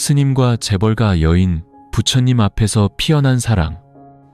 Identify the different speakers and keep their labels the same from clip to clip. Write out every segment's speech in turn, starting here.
Speaker 1: 스님과 재벌가 여인, 부처님 앞에서 피어난 사랑.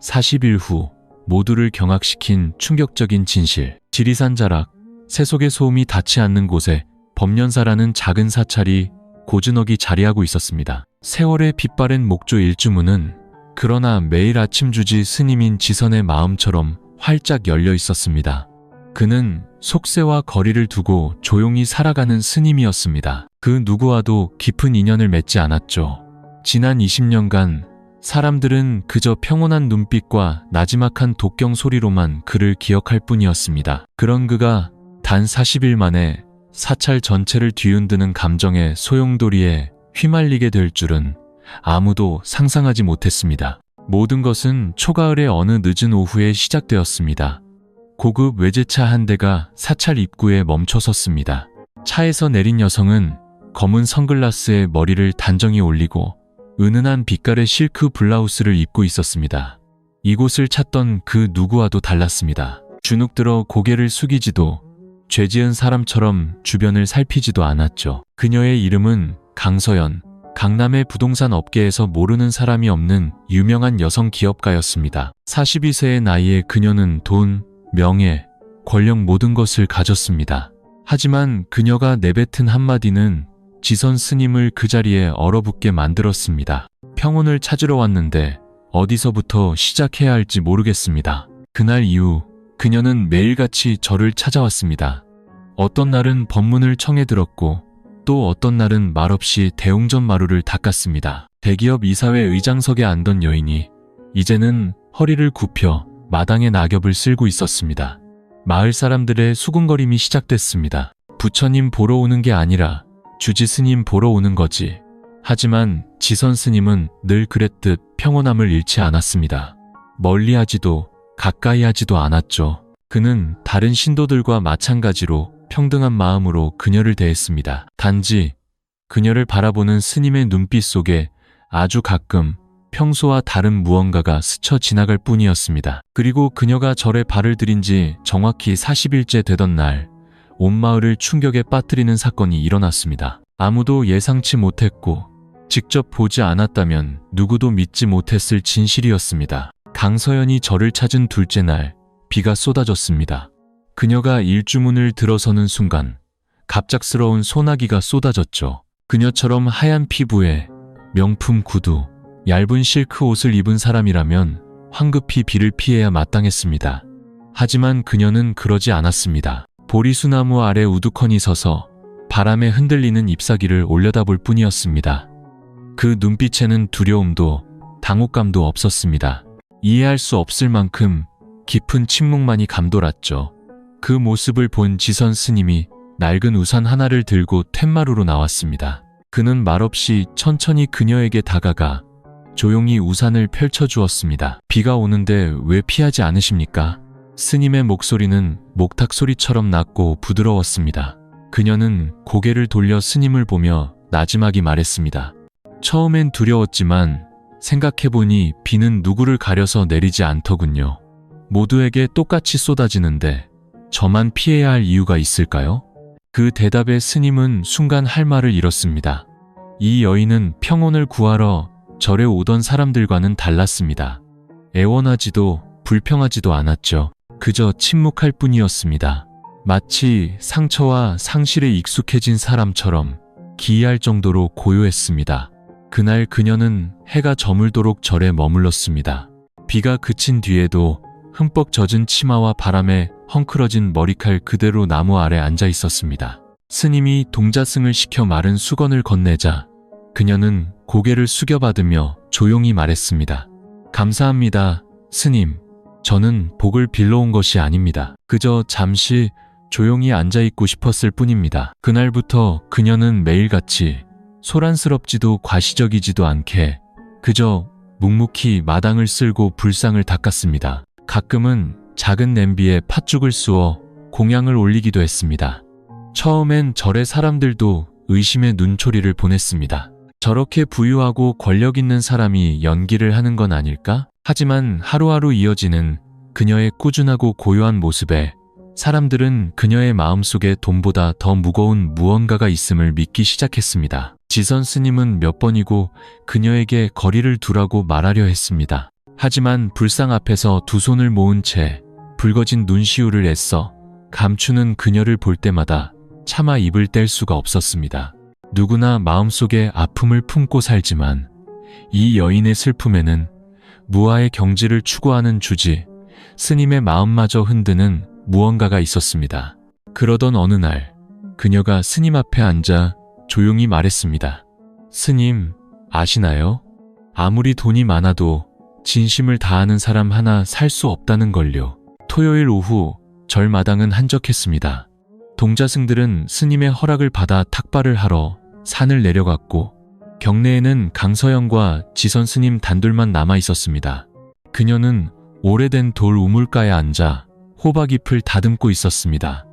Speaker 1: 40일 후 모두를 경악시킨 충격적인 진실. 지리산 자락, 세속의 소음이 닿지 않는 곳에 법련사라는 작은 사찰이 고즈넉이 자리하고 있었습니다. 세월의 빛바랜 목조 일주문은 그러나 매일 아침 주지 스님인 지선의 마음처럼 활짝 열려 있었습니다. 그는 속세와 거리를 두고 조용히 살아가는 스님이었습니다. 그 누구와도 깊은 인연을 맺지 않았죠. 지난 20년간 사람들은 그저 평온한 눈빛과 나지막한 독경 소리로만 그를 기억할 뿐이었습니다. 그런 그가 단 40일 만에 사찰 전체를 뒤흔드는 감정의 소용돌이에 휘말리게 될 줄은 아무도 상상하지 못했습니다. 모든 것은 초가을의 어느 늦은 오후에 시작되었습니다. 고급 외제차 한 대가 사찰 입구에 멈춰섰습니다. 차에서 내린 여성은 검은 선글라스에 머리를 단정히 올리고 은은한 빛깔의 실크 블라우스를 입고 있었습니다. 이곳을 찾던 그 누구와도 달랐습니다. 주눅들어 고개를 숙이지도 죄지은 사람처럼 주변을 살피지도 않았죠. 그녀의 이름은 강서연, 강남의 부동산 업계에서 모르는 사람이 없는 유명한 여성 기업가였습니다. 42세의 나이에 그녀는 돈, 명예, 권력 모든 것을 가졌습니다. 하지만 그녀가 내뱉은 한마디는 지선 스님을 그 자리에 얼어붙게 만들었습니다. 평온을 찾으러 왔는데 어디서부터 시작해야 할지 모르겠습니다. 그날 이후 그녀는 매일같이 저를 찾아왔습니다. 어떤 날은 법문을 청해 들었고 또 어떤 날은 말없이 대웅전 마루를 닦았습니다. 대기업 이사회 의장석에 앉던 여인이 이제는 허리를 굽혀 마당에 낙엽을 쓸고 있었습니다. 마을 사람들의 수군거림이 시작됐습니다. 부처님 보러 오는 게 아니라 주지 스님 보러 오는 거지. 하지만 지선 스님은 늘 그랬듯 평온함을 잃지 않았습니다. 멀리하지도 가까이 하지도 않았죠. 그는 다른 신도들과 마찬가지로 평등한 마음으로 그녀를 대했습니다. 단지 그녀를 바라보는 스님의 눈빛 속에 아주 가끔 평소와 다른 무언가가 스쳐 지나갈 뿐이었습니다. 그리고 그녀가 절에 발을 들인 지 정확히 40일째 되던 날, 온 마을을 충격에 빠뜨리는 사건이 일어났습니다. 아무도 예상치 못했고 직접 보지 않았다면 누구도 믿지 못했을 진실이었습니다. 강서연이 절을 찾은 둘째 날, 비가 쏟아졌습니다. 그녀가 일주문을 들어서는 순간 갑작스러운 소나기가 쏟아졌죠. 그녀처럼 하얀 피부에 명품 구두, 얇은 실크 옷을 입은 사람이라면 황급히 비를 피해야 마땅했습니다. 하지만 그녀는 그러지 않았습니다. 보리수나무 아래 우두커니 서서 바람에 흔들리는 잎사귀를 올려다볼 뿐이었습니다. 그 눈빛에는 두려움도 당혹감도 없었습니다. 이해할 수 없을 만큼 깊은 침묵만이 감돌았죠. 그 모습을 본 지선 스님이 낡은 우산 하나를 들고 툇마루로 나왔습니다. 그는 말없이 천천히 그녀에게 다가가 조용히 우산을 펼쳐주었습니다. 비가 오는데 왜 피하지 않으십니까? 스님의 목소리는 목탁 소리처럼 낮고 부드러웠습니다. 그녀는 고개를 돌려 스님을 보며 나지막이 말했습니다. 처음엔 두려웠지만 생각해보니 비는 누구를 가려서 내리지 않더군요. 모두에게 똑같이 쏟아지는데 저만 피해야 할 이유가 있을까요? 그 대답에 스님은 순간 할 말을 잃었습니다. 이 여인은 평온을 구하러 절에 오던 사람들과는 달랐습니다. 애원하지도 불평하지도 않았죠. 그저 침묵할 뿐이었습니다. 마치 상처와 상실에 익숙해진 사람처럼 기이할 정도로 고요했습니다. 그날 그녀는 해가 저물도록 절에 머물렀습니다. 비가 그친 뒤에도 흠뻑 젖은 치마와 바람에 헝클어진 머리칼 그대로 나무 아래 앉아 있었습니다. 스님이 동자승을 시켜 마른 수건을 건네자 그녀는 고개를 숙여받으며 조용히 말했습니다. 감사합니다, 스님. 저는 복을 빌러 온 것이 아닙니다. 그저 잠시 조용히 앉아있고 싶었을 뿐입니다. 그날부터 그녀는 매일같이 소란스럽지도 과시적이지도 않게 그저 묵묵히 마당을 쓸고 불상을 닦았습니다. 가끔은 작은 냄비에 팥죽을 쑤어 공양을 올리기도 했습니다. 처음엔 절의 사람들도 의심의 눈초리를 보냈습니다. 저렇게 부유하고 권력 있는 사람이 연기를 하는 건 아닐까? 하지만 하루하루 이어지는 그녀의 꾸준하고 고요한 모습에 사람들은 그녀의 마음속에 돈보다 더 무거운 무언가가 있음을 믿기 시작했습니다. 지선 스님은 몇 번이고 그녀에게 거리를 두라고 말하려 했습니다. 하지만 불상 앞에서 두 손을 모은 채 붉어진 눈시울을 애써 감추는 그녀를 볼 때마다 차마 입을 뗄 수가 없었습니다. 누구나 마음속에 아픔을 품고 살지만 이 여인의 슬픔에는 무아의 경지를 추구하는 주지 스님의 마음마저 흔드는 무언가가 있었습니다. 그러던 어느 날 그녀가 스님 앞에 앉아 조용히 말했습니다. 스님, 아시나요? 아무리 돈이 많아도 진심을 다하는 사람 하나 살 수 없다는 걸요. 토요일 오후 절마당은 한적했습니다. 동자승들은 스님의 허락을 받아 탁발을 하러 산을 내려갔고 경내에는 강서영과 지선 스님 단둘만 남아 있었습니다. 그녀는 오래된 돌 우물가에 앉아 호박잎을 다듬고 있었습니다.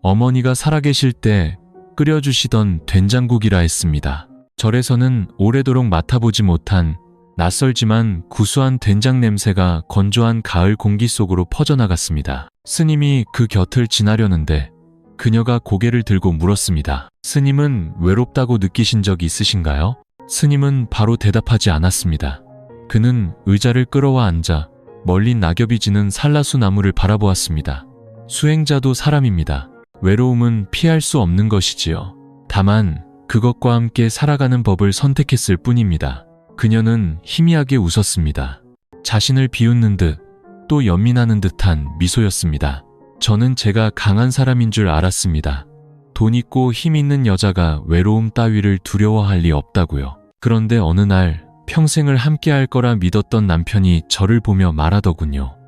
Speaker 1: 어머니가 살아계실 때 끓여주시던 된장국이라 했습니다. 절에서는 오래도록 맡아보지 못한 낯설지만 구수한 된장 냄새가 건조한 가을 공기 속으로 퍼져나갔습니다. 스님이 그 곁을 지나려는데 그녀가 고개를 들고 물었습니다. 스님은 외롭다고 느끼신 적 있으신가요? 스님은 바로 대답하지 않았습니다. 그는 의자를 끌어와 앉아 멀리 낙엽이 지는 살라수 나무를 바라보았습니다. 수행자도 사람입니다. 외로움은 피할 수 없는 것이지요. 다만 그것과 함께 살아가는 법을 선택했을 뿐입니다. 그녀는 희미하게 웃었습니다. 자신을 비웃는 듯 또 연민하는 듯한 미소였습니다. 저는 제가 강한 사람인 줄 알았습니다. 돈 있고 힘 있는 여자가 외로움 따위를 두려워할 리 없다고요. 그런데 어느 날 평생을 함께할 거라 믿었던 남편이 저를 보며 말하더군요.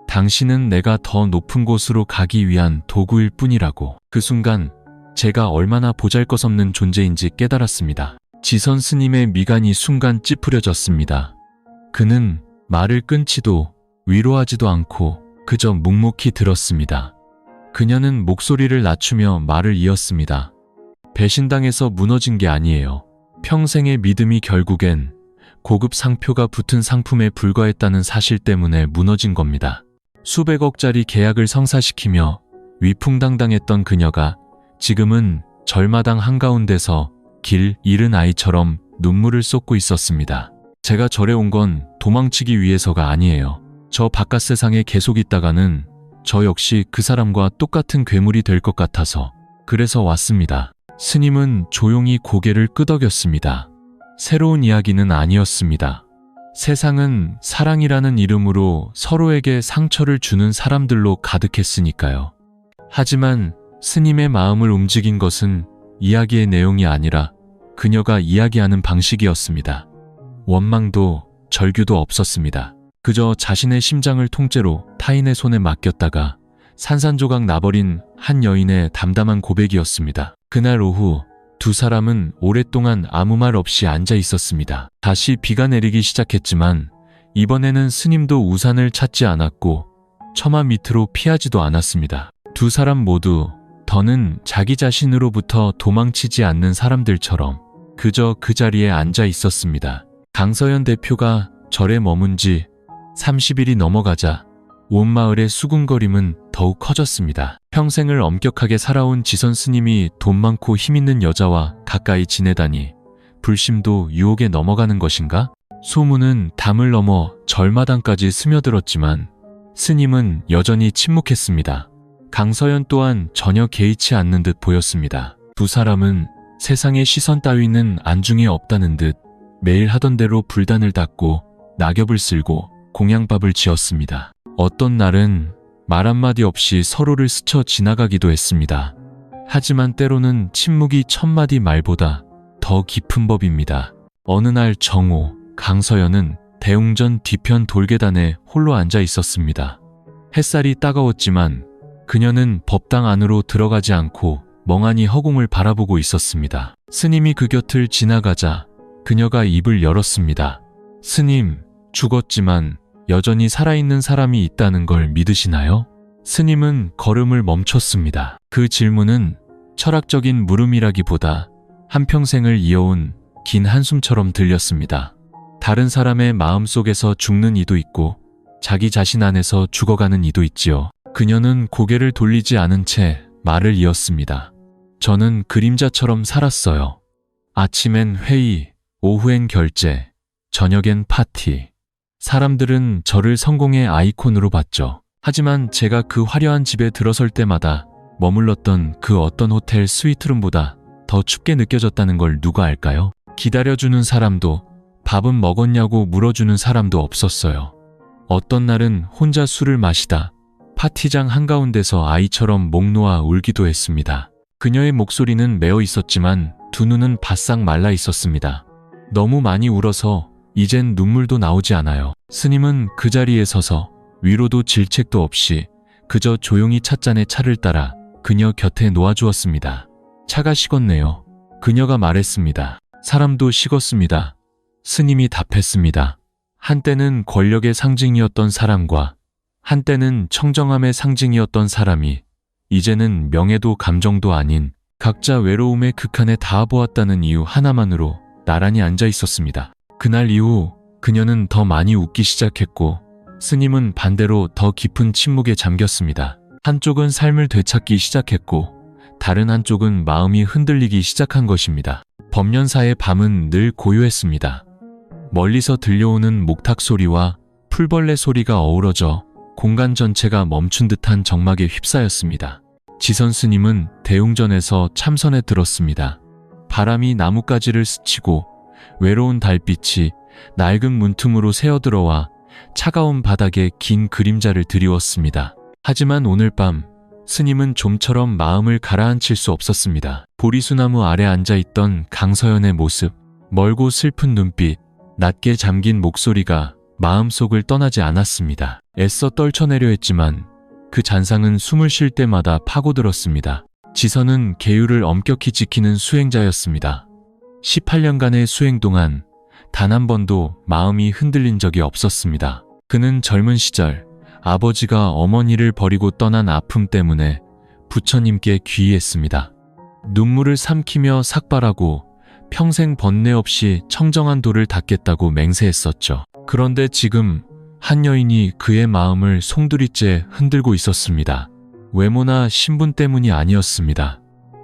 Speaker 1: 당신은 내가 더 높은 곳으로 가기 위한 도구일 뿐이라고. 그 순간 제가 얼마나 보잘것없는 존재인지 깨달았습니다. 지선 스님의 미간이 순간 찌푸려졌습니다. 그는 말을 끊지도 위로하지도 않고 그저 묵묵히 들었습니다. 그녀는 목소리를 낮추며 말을 이었습니다. 배신당해서 무너진 게 아니에요. 평생의 믿음이 결국엔 고급 상표가 붙은 상품에 불과했다는 사실 때문에 무너진 겁니다. 수백억짜리 계약을 성사시키며 위풍당당했던 그녀가 지금은 절마당 한가운데서 길 잃은 아이처럼 눈물을 쏟고 있었습니다. 제가 절에 온 건 도망치기 위해서가 아니에요. 저 바깥 세상에 계속 있다가는 저 역시 그 사람과 똑같은 괴물이 될 것 같아서 그래서 왔습니다. 스님은 조용히 고개를 끄덕였습니다. 새로운 이야기는 아니었습니다. 세상은 사랑이라는 이름으로 서로에게 상처를 주는 사람들로 가득했으니까요. 하지만 스님의 마음을 움직인 것은 이야기의 내용이 아니라 그녀가 이야기하는 방식이었습니다. 원망도 절규도 없었습니다. 그저 자신의 심장을 통째로 타인의 손에 맡겼다가 산산조각 나버린 한 여인의 담담한 고백이었습니다. 그날 오후 두 사람은 오랫동안 아무 말 없이 앉아 있었습니다. 다시 비가 내리기 시작했지만 이번에는 스님도 우산을 찾지 않았고 처마 밑으로 피하지도 않았습니다. 두 사람 모두 더는 자기 자신으로부터 도망치지 않는 사람들처럼 그저 그 자리에 앉아 있었습니다. 강서연 대표가 절에 머문 지 30일이 넘어가자 온 마을의 수군거림은 더욱 커졌습니다. 평생을 엄격하게 살아온 지선 스님이 돈 많고 힘있는 여자와 가까이 지내다니 불심도 유혹에 넘어가는 것인가? 소문은 담을 넘어 절마당까지 스며들었지만 스님은 여전히 침묵했습니다. 강서연 또한 전혀 개의치 않는 듯 보였습니다. 두 사람은 세상의 시선 따위는 안중에 없다는 듯 매일 하던 대로 불단을 닦고 낙엽을 쓸고 공양밥을 지었습니다. 어떤 날은 말 한마디 없이 서로를 스쳐 지나가기도 했습니다. 하지만 때로는 침묵이 천마디 말보다 더 깊은 법입니다. 어느 날 정오, 강서연은 대웅전 뒤편 돌계단에 홀로 앉아 있었습니다. 햇살이 따가웠지만 그녀는 법당 안으로 들어가지 않고 멍하니 허공을 바라보고 있었습니다. 스님이 그 곁을 지나가자 그녀가 입을 열었습니다. 스님, 죽었지만 여전히 살아있는 사람이 있다는 걸 믿으시나요? 스님은 걸음을 멈췄습니다. 그 질문은 철학적인 물음이라기보다 한평생을 이어온 긴 한숨처럼 들렸습니다. 다른 사람의 마음속에서 죽는 이도 있고 자기 자신 안에서 죽어가는 이도 있지요. 그녀는 고개를 돌리지 않은 채 말을 이었습니다. 저는 그림자처럼 살았어요. 아침엔 회의, 오후엔 결제, 저녁엔 파티. 사람들은 저를 성공의 아이콘으로 봤죠. 하지만 제가 그 화려한 집에 들어설 때마다 머물렀던 그 어떤 호텔 스위트룸보다 더 춥게 느껴졌다는 걸 누가 알까요? 기다려주는 사람도, 밥은 먹었냐고 물어주는 사람도 없었어요. 어떤 날은 혼자 술을 마시다 파티장 한가운데서 아이처럼 목 놓아 울기도 했습니다. 그녀의 목소리는 메어 있었지만 두 눈은 바싹 말라 있었습니다. 너무 많이 울어서 이젠 눈물도 나오지 않아요. 스님은 그 자리에 서서 위로도 질책도 없이 그저 조용히 찻잔에 차를 따라 그녀 곁에 놓아주었습니다. 차가 식었네요. 그녀가 말했습니다. 사람도 식었습니다. 스님이 답했습니다. 한때는 권력의 상징이었던 사람과 한때는 청정함의 상징이었던 사람이 이제는 명예도 감정도 아닌 각자 외로움의 극한에 닿아보았다는 이유 하나만으로 나란히 앉아 있었습니다. 그날 이후 그녀는 더 많이 웃기 시작했고 스님은 반대로 더 깊은 침묵에 잠겼습니다. 한쪽은 삶을 되찾기 시작했고 다른 한쪽은 마음이 흔들리기 시작한 것입니다. 법련사의 밤은 늘 고요했습니다. 멀리서 들려오는 목탁 소리와 풀벌레 소리가 어우러져 공간 전체가 멈춘 듯한 정막에 휩싸였습니다. 지선 스님은 대웅전에서 참선에 들었습니다. 바람이 나뭇가지를 스치고 외로운 달빛이 낡은 문틈으로 새어들어와 차가운 바닥에 긴 그림자를 드리웠습니다. 하지만 오늘 밤 스님은 좀처럼 마음을 가라앉힐 수 없었습니다. 보리수나무 아래 앉아있던 강서연의 모습, 멀고 슬픈 눈빛, 낮게 잠긴 목소리가 마음속을 떠나지 않았습니다. 애써 떨쳐내려 했지만 그 잔상은 숨을 쉴 때마다 파고들었습니다. 지선은 계율을 엄격히 지키는 수행자였습니다. 18년간의 수행 동안 단 한 번도 마음이 흔들린 적이 없었습니다. 그는 젊은 시절 아버지가 어머니를 버리고 떠난 아픔 때문에 부처님께 귀의했습니다. 눈물을 삼키며 삭발하고 평생 번뇌 없이 청정한 도를 닦겠다고 맹세했었죠. 그런데 지금 한 여인이 그의 마음을 송두리째 흔들고 있었습니다. 외모나 신분 때문이 아니었습니다.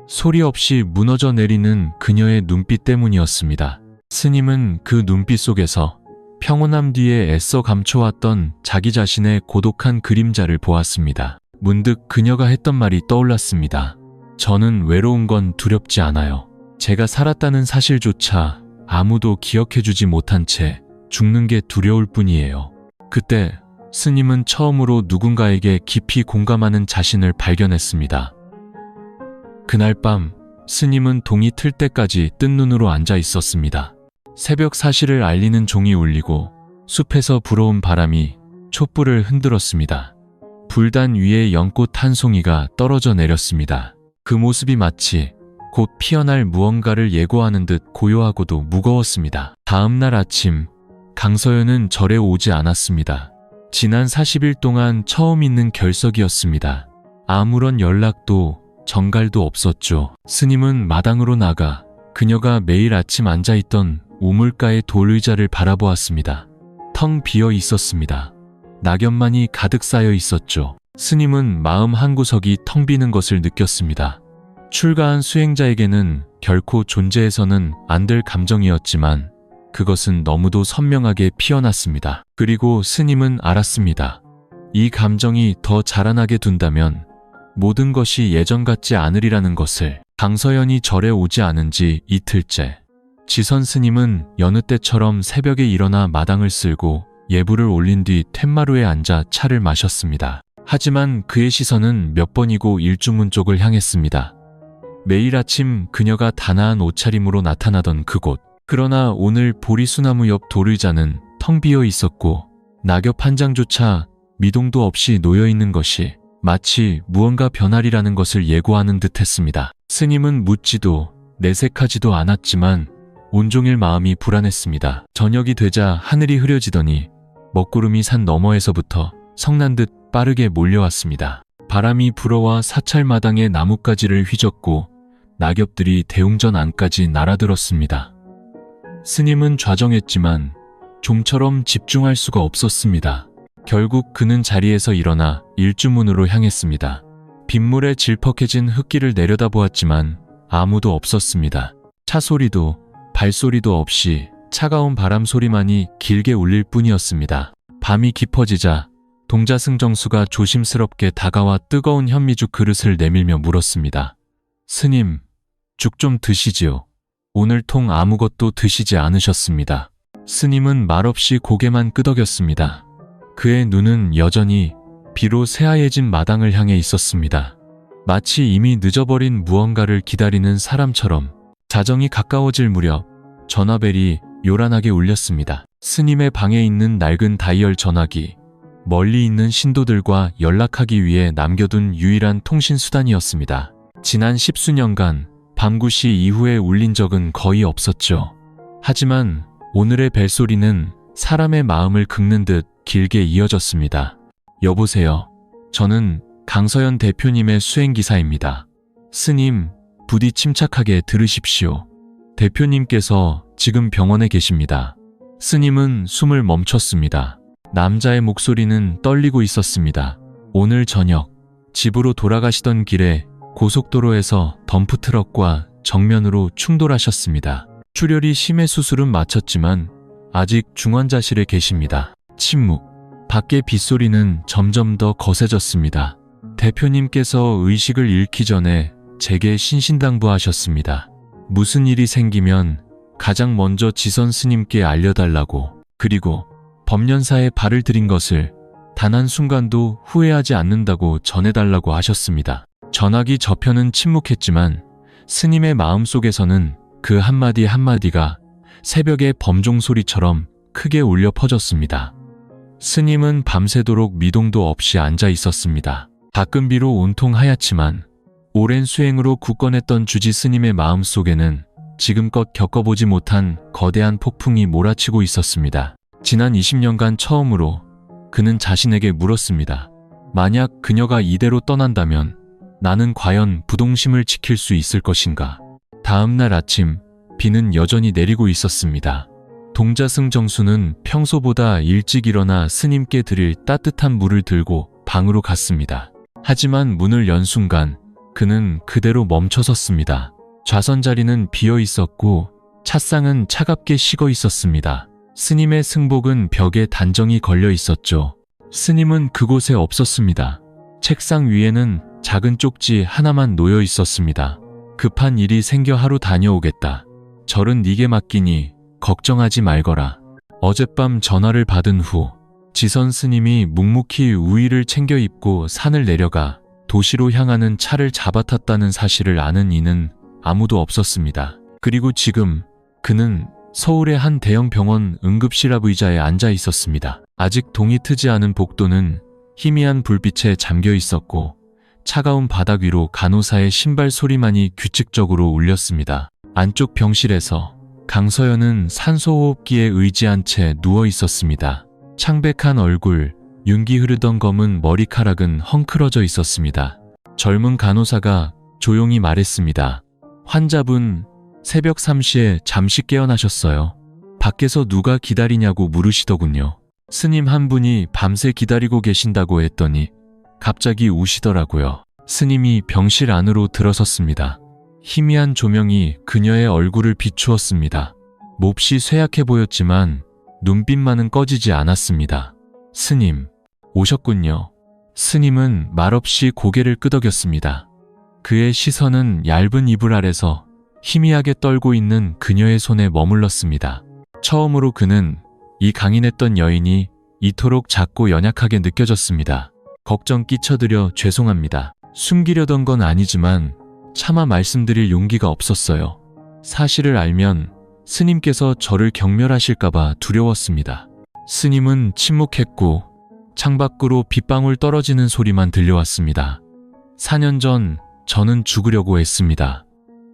Speaker 1: 소리 없이 무너져 내리는 그녀의 눈빛 때문이었습니다. 스님은 그 눈빛 속에서 평온함 뒤에 애써 감춰왔던 자기 자신의 고독한 그림자를 보았습니다. 문득 그녀가 했던 말이 떠올랐습니다. 저는 외로운 건 두렵지 않아요. 제가 살았다는 사실조차 아무도 기억해주지 못한 채 죽는 게 두려울 뿐이에요. 그때 스님은 처음으로 누군가에게 깊이 공감하는 자신을 발견했습니다. 그날 밤 스님은 동이 틀 때까지 뜬 눈으로 앉아 있었습니다. 새벽 사실을 알리는 종이 울리고 숲에서 불어온 바람이 촛불을 흔들었습니다. 불단 위에 연꽃 한 송이가 떨어져 내렸습니다. 그 모습이 마치 곧 피어날 무언가를 예고하는 듯 고요하고도 무거웠습니다. 다음 날 아침 강서연은 절에 오지 않았습니다. 지난 40일 동안 처음 있는 결석이었습니다. 아무런 연락도 정갈도 없었죠. 스님은 마당으로 나가 그녀가 매일 아침 앉아있던 우물가의 돌의자를 바라보았습니다. 텅 비어 있었습니다. 낙엽만이 가득 쌓여 있었죠. 스님은 마음 한구석이 텅 비는 것을 느꼈습니다. 출가한 수행자에게는 결코 존재해서는 안 될 감정이었지만 그것은 너무도 선명하게 피어났습니다. 그리고 스님은 알았습니다. 이 감정이 더 자라나게 둔다면 모든 것이 예전 같지 않으리라는 것을. 강서연이 절에 오지 않은 지 이틀째. 지선 스님은 여느 때처럼 새벽에 일어나 마당을 쓸고 예불을 올린 뒤 툇마루에 앉아 차를 마셨습니다. 하지만 그의 시선은 몇 번이고 일주문 쪽을 향했습니다. 매일 아침 그녀가 단아한 옷차림으로 나타나던 그곳. 그러나 오늘 보리수나무 옆 돌의자는 텅 비어 있었고 낙엽 한 장조차 미동도 없이 놓여있는 것이 마치 무언가 변하리라는 것을 예고하는 듯했습니다. 스님은 묻지도 내색하지도 않았지만 온종일 마음이 불안했습니다. 저녁이 되자 하늘이 흐려지더니 먹구름이 산 너머에서부터 성난듯 빠르게 몰려왔습니다. 바람이 불어와 사찰마당의 나뭇가지를 휘젓고 낙엽들이 대웅전 안까지 날아들었습니다. 스님은 좌정했지만 좀처럼 집중할 수가 없었습니다. 결국 그는 자리에서 일어나 일주문으로 향했습니다. 빗물에 질퍽해진 흙길을 내려다보았지만 아무도 없었습니다. 차 소리도 발소리도 없이 차가운 바람 소리만이 길게 울릴 뿐이었습니다. 밤이 깊어지자 동자승정수가 조심스럽게 다가와 뜨거운 현미죽 그릇을 내밀며 물었습니다. 스님, 죽 좀 드시지요. 오늘 통 아무것도 드시지 않으셨습니다. 스님은 말없이 고개만 끄덕였습니다. 그의 눈은 여전히 비로 새하얘진 마당을 향해 있었습니다. 마치 이미 늦어버린 무언가를 기다리는 사람처럼. 자정이 가까워질 무렵 전화벨이 요란하게 울렸습니다. 스님의 방에 있는 낡은 다이얼 전화기, 멀리 있는 신도들과 연락하기 위해 남겨둔 유일한 통신수단이었습니다. 지난 10수년간 밤9시 이후에 울린 적은 거의 없었죠. 하지만 오늘의 벨소리는 사람의 마음을 긁는 듯 길게 이어졌습니다. 여보세요. 저는 강서연 대표님의 수행기사입니다. 스님, 부디 침착하게 들으십시오. 대표님께서 지금 병원에 계십니다. 스님은 숨을 멈췄습니다. 남자의 목소리는 떨리고 있었습니다. 오늘 저녁 집으로 돌아가시던 길에 고속도로에서 덤프트럭과 정면으로 충돌하셨습니다. 출혈이 심해 수술은 마쳤지만 아직 중환자실에 계십니다. 침묵. 밖의 빗소리는 점점 더 거세졌습니다. 대표님께서 의식을 잃기 전에 제게 신신당부하셨습니다. 무슨 일이 생기면 가장 먼저 지선 스님께 알려달라고, 그리고 법련사에 발을 들인 것을 단 한순간도 후회하지 않는다고 전해달라고 하셨습니다. 전화기 저편은 침묵했지만 스님의 마음속에서는 그 한마디 한마디가 새벽의 범종 소리처럼 크게 울려 퍼졌습니다. 스님은 밤새도록 미동도 없이 앉아 있었습니다. 밖은 비로 온통 하얗지만 오랜 수행으로 굳건했던 주지 스님의 마음속에는 지금껏 겪어보지 못한 거대한 폭풍이 몰아치고 있었습니다. 지난 20년간 처음으로 그는 자신에게 물었습니다. 만약 그녀가 이대로 떠난다면 나는 과연 부동심을 지킬 수 있을 것인가? 다음 날 아침, 비는 여전히 내리고 있었습니다. 동자승 정수는 평소보다 일찍 일어나 스님께 드릴 따뜻한 물을 들고 방으로 갔습니다. 하지만 문을 연 순간 그는 그대로 멈춰섰습니다. 좌선 자리는 비어 있었고 찻상은 차갑게 식어 있었습니다. 스님의 승복은 벽에 단정히 걸려 있었죠. 스님은 그곳에 없었습니다. 책상 위에는 작은 쪽지 하나만 놓여 있었습니다. 급한 일이 생겨 하루 다녀오겠다. 절은 네게 맡기니 걱정하지 말거라. 어젯밤 전화를 받은 후 지선 스님이 묵묵히 우의를 챙겨 입고 산을 내려가 도시로 향하는 차를 잡아탔다는 사실을 아는 이는 아무도 없었습니다. 그리고 지금 그는 서울의 한 대형 병원 응급실 앞 의자에 앉아 있었습니다. 아직 동이 트지 않은 복도는 희미한 불빛에 잠겨 있었고 차가운 바닥 위로 간호사의 신발 소리만이 규칙적으로 울렸습니다. 안쪽 병실에서 강서연은 산소호흡기에 의지한 채 누워 있었습니다. 창백한 얼굴, 윤기 흐르던 검은 머리카락은 헝클어져 있었습니다. 젊은 간호사가 조용히 말했습니다. 환자분, 새벽 3시에 잠시 깨어나셨어요. 밖에서 누가 기다리냐고 물으시더군요. 스님 한 분이 밤새 기다리고 계신다고 했더니 갑자기 우시더라고요. 스님이 병실 안으로 들어섰습니다. 희미한 조명이 그녀의 얼굴을 비추었습니다. 몹시 쇠약해 보였지만 눈빛만은 꺼지지 않았습니다. 스님, 오셨군요. 스님은 말없이 고개를 끄덕였습니다. 그의 시선은 얇은 이불 아래서 희미하게 떨고 있는 그녀의 손에 머물렀습니다. 처음으로 그는 이 강인했던 여인이 이토록 작고 연약하게 느껴졌습니다. 걱정 끼쳐드려 죄송합니다. 숨기려던 건 아니지만 차마 말씀드릴 용기가 없었어요. 사실을 알면 스님께서 저를 경멸하실까봐 두려웠습니다. 스님은 침묵했고 창밖으로 빗방울 떨어지는 소리만 들려왔습니다. 4년 전 저는 죽으려고 했습니다.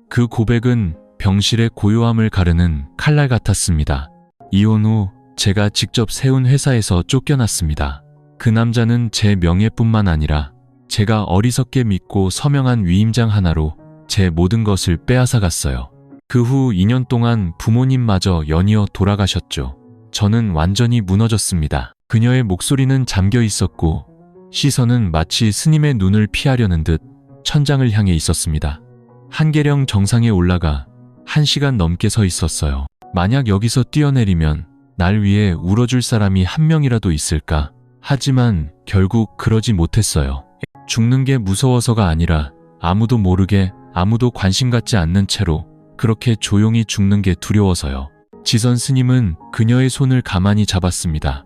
Speaker 1: 그 고백은 병실의 고요함을 가르는 칼날 같았습니다. 이혼 후 제가 직접 세운 회사에서 쫓겨났습니다. 그 남자는 제 명예뿐만 아니라 제가 어리석게 믿고 서명한 위임장 하나로 제 모든 것을 빼앗아갔어요. 그 후 2년 동안 부모님마저 연이어 돌아가셨죠. 저는 완전히 무너졌습니다. 그녀의 목소리는 잠겨 있었고 시선은 마치 스님의 눈을 피하려는 듯 천장을 향해 있었습니다. 한계령 정상에 올라가 1시간 넘게 서 있었어요. 만약 여기서 뛰어내리면 날 위해 울어줄 사람이 한 명이라도 있을까? 하지만 결국 그러지 못했어요. 죽는 게 무서워서가 아니라 아무도 모르게 아무도 관심 갖지 않는 채로 그렇게 조용히 죽는 게 두려워서요. 지선 스님은 그녀의 손을 가만히 잡았습니다.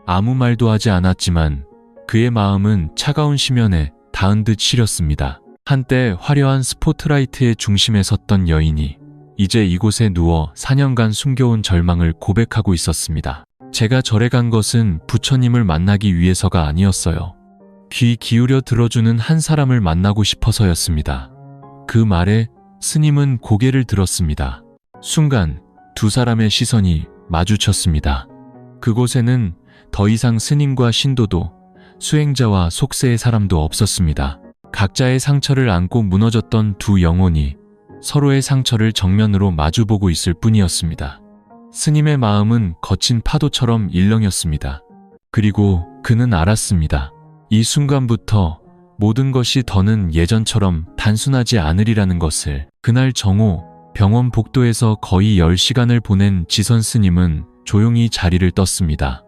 Speaker 1: 아무 말도 하지 않았지만 그의 마음은 차가운 심연에 닿은 듯 시렸습니다. 한때 화려한 스포트라이트의 중심에 섰던 여인이 이제 이곳에 누워 4년간 숨겨온 절망을 고백하고 있었습니다. 제가 절에 간 것은 부처님을 만나기 위해서가 아니었어요. 귀 기울여 들어주는 한 사람을 만나고 싶어서였습니다. 그 말에 스님은 고개를 들었습니다. 순간 두 사람의 시선이 마주쳤습니다. 그곳에는 더 이상 스님과 신도도 수행자와 속세의 사람도 없었습니다. 각자의 상처를 안고 무너졌던 두 영혼이 서로의 상처를 정면으로 마주보고 있을 뿐이었습니다. 스님의 마음은 거친 파도처럼 일렁였습니다. 그리고 그는 알았습니다. 이 순간부터 모든 것이 더는 예전처럼 단순하지 않으리라는 것을. 그날 정오 병원 복도에서 거의 10시간을 보낸 지선 스님은 조용히 자리를 떴습니다.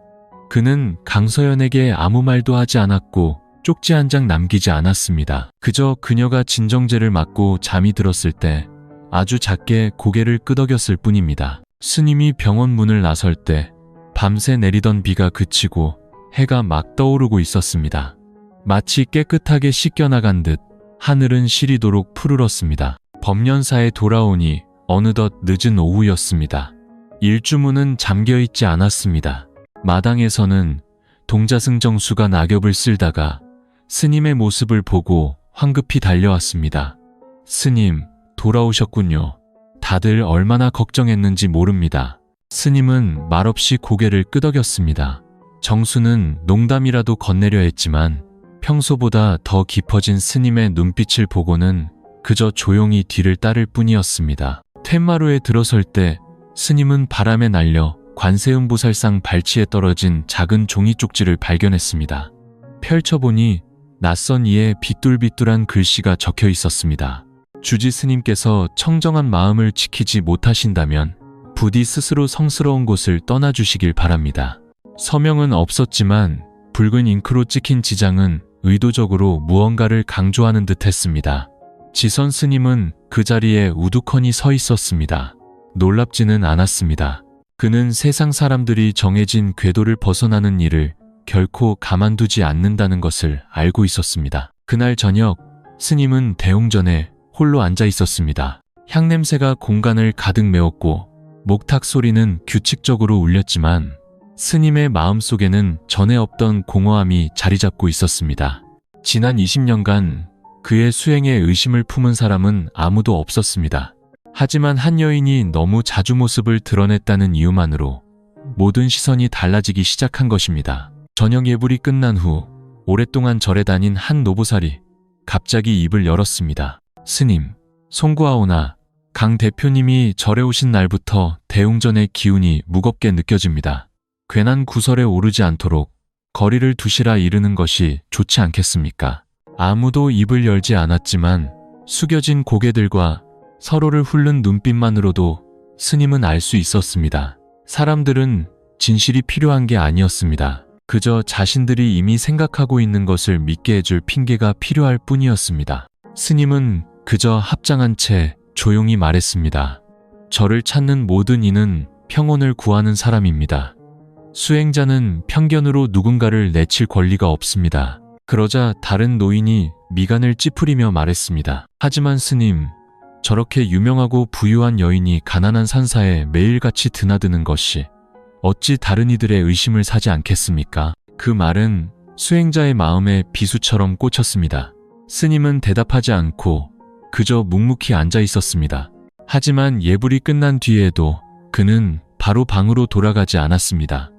Speaker 1: 그는 강서연에게 아무 말도 하지 않았고 쪽지 한 장 남기지 않았습니다. 그저 그녀가 진정제를 맞고 잠이 들었을 때 아주 작게 고개를 끄덕였을 뿐입니다. 스님이 병원 문을 나설 때 밤새 내리던 비가 그치고 해가 막 떠오르고 있었습니다. 마치 깨끗하게 씻겨나간 듯 하늘은 시리도록 푸르렀습니다. 법련사에 돌아오니 어느덧 늦은 오후였습니다. 일주문은 잠겨있지 않았습니다. 마당에서는 동자승 정수가 낙엽을 쓸다가 스님의 모습을 보고 황급히 달려왔습니다. 스님, 돌아오셨군요. 다들 얼마나 걱정했는지 모릅니다. 스님은 말없이 고개를 끄덕였습니다. 정수는 농담이라도 건네려 했지만 평소보다 더 깊어진 스님의 눈빛을 보고는 그저 조용히 뒤를 따를 뿐이었습니다. 텐마루에 들어설 때 스님은 바람에 날려 관세음보살상 발치에 떨어진 작은 종이 쪽지를 발견했습니다. 펼쳐보니 낯선 이에 비뚤비뚤한 글씨가 적혀 있었습니다. 주지 스님께서 청정한 마음을 지키지 못하신다면 부디 스스로 성스러운 곳을 떠나주시길 바랍니다. 서명은 없었지만 붉은 잉크로 찍힌 지장은 의도적으로 무언가를 강조하는 듯 했습니다. 지선 스님은 그 자리에 우두커니 서 있었습니다. 놀랍지는 않았습니다. 그는 세상 사람들이 정해진 궤도를 벗어나는 일을 결코 가만두지 않는다는 것을 알고 있었습니다. 그날 저녁 스님은 대웅전에 홀로 앉아 있었습니다. 향냄새가 공간을 가득 메웠고 목탁 소리는 규칙적으로 울렸지만 스님의 마음속에는 전에 없던 공허함이 자리 잡고 있었습니다. 지난 20년간 그의 수행에 의심을 품은 사람은 아무도 없었습니다. 하지만 한 여인이 너무 자주 모습을 드러냈다는 이유만으로 모든 시선이 달라지기 시작한 것입니다. 저녁 예불이 끝난 후 오랫동안 절에 다닌 한 노보살이 갑자기 입을 열었습니다. 스님, 송구하오나 강 대표님이 절에 오신 날부터 대웅전의 기운이 무겁게 느껴집니다. 괜한 구설에 오르지 않도록 거리를 두시라 이르는 것이 좋지 않겠습니까? 아무도 입을 열지 않았지만 숙여진 고개들과 서로를 훑는 눈빛만으로도 스님은 알 수 있었습니다. 사람들은 진실이 필요한 게 아니었습니다. 그저 자신들이 이미 생각하고 있는 것을 믿게 해줄 핑계가 필요할 뿐이었습니다. 스님은 그저 합장한 채 조용히 말했습니다. 저를 찾는 모든 이는 평온을 구하는 사람입니다. 수행자는 편견으로 누군가를 내칠 권리가 없습니다. 그러자 다른 노인이 미간을 찌푸리며 말했습니다. 하지만 스님, 저렇게 유명하고 부유한 여인이 가난한 산사에 매일같이 드나드는 것이 어찌 다른 이들의 의심을 사지 않겠습니까? 그 말은 수행자의 마음에 비수처럼 꽂혔습니다. 스님은 대답하지 않고 그저 묵묵히 앉아 있었습니다. 하지만 예불이 끝난 뒤에도 그는 바로 방으로 돌아가지 않았습니다.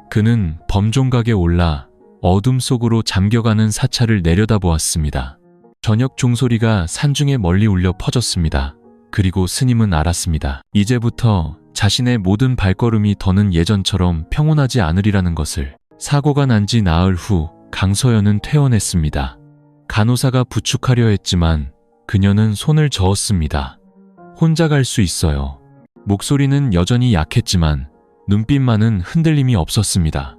Speaker 1: 그는 범종각에 올라 어둠 속으로 잠겨가는 사찰을 내려다보았습니다. 저녁 종소리가 산중에 멀리 울려 퍼졌습니다. 그리고 스님은 알았습니다. 이제부터 자신의 모든 발걸음이 더는 예전처럼 평온하지 않으리라는 것을. 사고가 난 지 나흘 후 강서연은 퇴원했습니다. 간호사가 부축하려 했지만 그녀는 손을 저었습니다. 혼자 갈 수 있어요. 목소리는 여전히 약했지만 눈빛만은 흔들림이 없었습니다.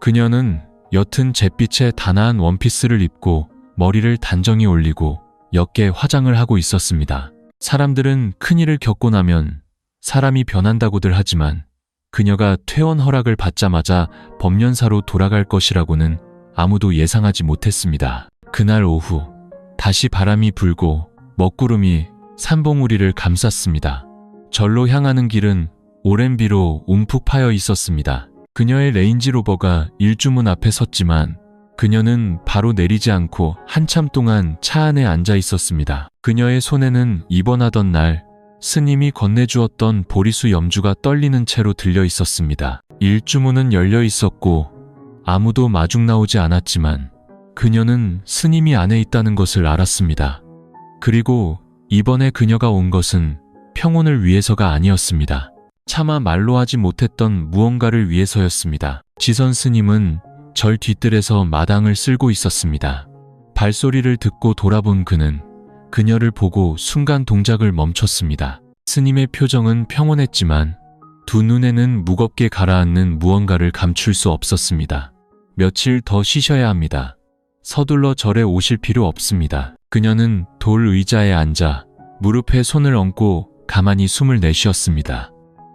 Speaker 1: 그녀는 옅은 잿빛의 단아한 원피스를 입고 머리를 단정히 올리고 옅게 화장을 하고 있었습니다. 사람들은 큰일을 겪고 나면 사람이 변한다고들 하지만 그녀가 퇴원 허락을 받자마자 법연사로 돌아갈 것이라고는 아무도 예상하지 못했습니다. 그날 오후 다시 바람이 불고 먹구름이 산봉우리를 감쌌습니다. 절로 향하는 길은 오랜 비로 움푹 파여 있었습니다. 그녀의 레인지로버가 일주문 앞에 섰지만 그녀는 바로 내리지 않고 한참 동안 차 안에 앉아 있었습니다. 그녀의 손에는 입원하던 날 스님이 건네주었던 보리수 염주가 떨리는 채로 들려 있었습니다. 일주문은 열려 있었고 아무도 마중 나오지 않았지만 그녀는 스님이 안에 있다는 것을 알았습니다. 그리고 이번에 그녀가 온 것은 평온을 위해서가 아니었습니다. 차마 말로 하지 못했던 무언가를 위해서였습니다. 지선 스님은 절 뒤뜰에서 마당을 쓸고 있었습니다. 발소리를 듣고 돌아본 그는 그녀를 보고 순간 동작을 멈췄습니다. 스님의 표정은 평온했지만 두 눈에는 무겁게 가라앉는 무언가를 감출 수 없었습니다. 며칠 더 쉬셔야 합니다. 서둘러 절에 오실 필요 없습니다. 그녀는 돌 의자에 앉아 무릎에 손을 얹고 가만히 숨을 내쉬었습니다.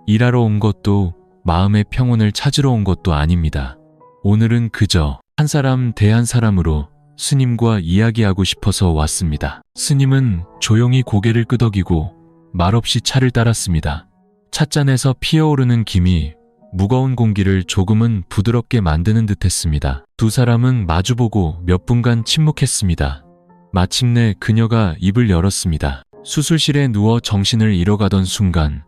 Speaker 1: 일하러 온 것도 마음의 평온을 찾으러 온 것도 아닙니다. 오늘은 그저 한 사람 대 한 사람으로 스님과 이야기하고 싶어서 왔습니다. 스님은 조용히 고개를 끄덕이고 말없이 차를 따랐습니다. 찻잔에서 피어오르는 김이 무거운 공기를 조금은 부드럽게 만드는 듯했습니다. 두 사람은 마주보고 몇 분간 침묵했습니다. 마침내 그녀가 입을 열었습니다. 수술실에 누워 정신을 잃어가던 순간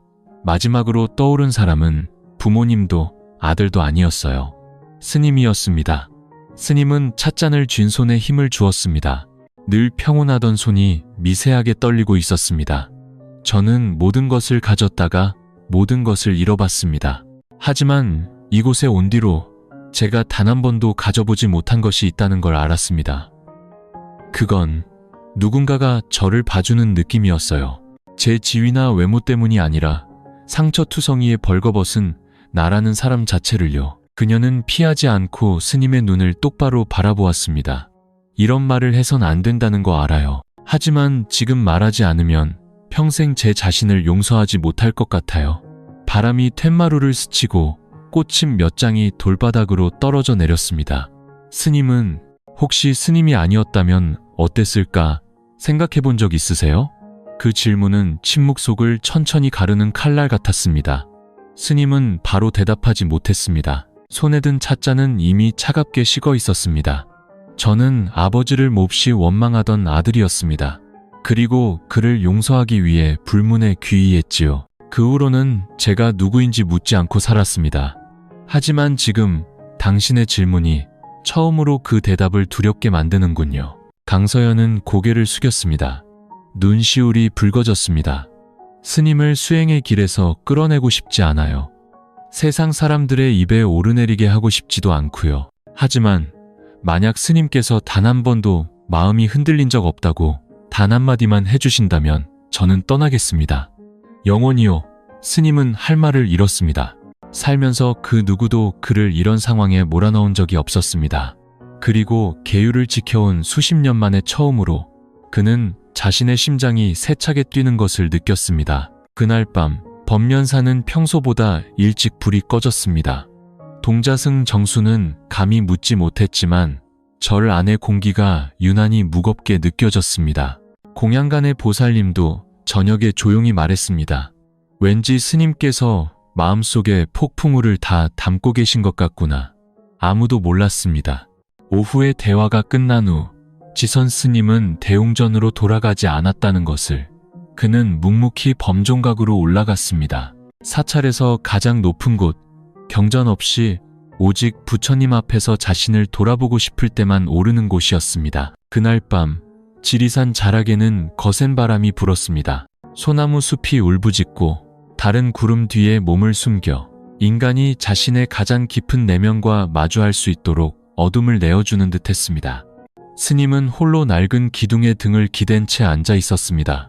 Speaker 1: 마지막으로 떠오른 사람은 부모님도 아들도 아니었어요. 스님이었습니다. 스님은 찻잔을 쥔 손에 힘을 주었습니다. 늘 평온하던 손이 미세하게 떨리고 있었습니다. 저는 모든 것을 가졌다가 모든 것을 잃어봤습니다. 하지만 이곳에 온 뒤로 제가 단 한 번도 가져보지 못한 것이 있다는 걸 알았습니다. 그건 누군가가 저를 봐주는 느낌이었어요. 제 지위나 외모 때문이 아니라 상처투성이에 벌거벗은 나라는 사람 자체를요. 그녀는 피하지 않고 스님의 눈을 똑바로 바라보았습니다. 이런 말을 해선 안 된다는 거 알아요. 하지만 지금 말하지 않으면 평생 제 자신을 용서하지 못할 것 같아요. 바람이 툇마루를 스치고 꽃잎 몇 장이 돌바닥으로 떨어져 내렸습니다. 스님은 혹시 스님이 아니었다면 어땠을까 생각해 본 적 있으세요? 그 질문은 침묵 속을 천천히 가르는 칼날 같았습니다. 스님은 바로 대답하지 못했습니다. 손에 든 찻잔은 이미 차갑게 식어 있었습니다. 저는 아버지를 몹시 원망하던 아들이었습니다. 그리고 그를 용서하기 위해 불문에 귀의했지요. 그 후로는 제가 누구인지 묻지 않고 살았습니다. 하지만 지금 당신의 질문이 처음으로 그 대답을 두렵게 만드는군요. 강서연은 고개를 숙였습니다. 눈시울이 붉어졌습니다. 스님을 수행의 길에서 끌어내고 싶지 않아요. 세상 사람들의 입에 오르내리게 하고 싶지도 않고요. 하지만 만약 스님께서 단 한 번도 마음이 흔들린 적 없다고 단 한마디만 해주신다면 저는 떠나겠습니다. 영원히요. 스님은 할 말을 잃었습니다. 살면서 그 누구도 그를 이런 상황에 몰아넣은 적이 없었습니다. 그리고 계율을 지켜온 수십 년 만에 처음으로 그는 자신의 심장이 세차게 뛰는 것을 느꼈습니다. 그날 밤 법연사는 평소보다 일찍 불이 꺼졌습니다. 동자승 정수는 감히 묻지 못했지만 절 안의 공기가 유난히 무겁게 느껴졌습니다. 공양간의 보살님도 저녁에 조용히 말했습니다. 왠지 스님께서 마음속에 폭풍우를 다 담고 계신 것 같구나. 아무도 몰랐습니다. 오후의 대화가 끝난 후 지선 스님은 대웅전으로 돌아가지 않았다는 것을 그는 묵묵히 범종각으로 올라갔습니다. 사찰에서 가장 높은 곳, 경전 없이 오직 부처님 앞에서 자신을 돌아보고 싶을 때만 오르는 곳이었습니다. 그날 밤 지리산 자락에는 거센 바람이 불었습니다. 소나무 숲이 울부짖고 다른 구름 뒤에 몸을 숨겨 인간이 자신의 가장 깊은 내면과 마주할 수 있도록 어둠을 내어주는 듯 했습니다. 스님은 홀로 낡은 기둥에 등을 기댄 채 앉아 있었습니다.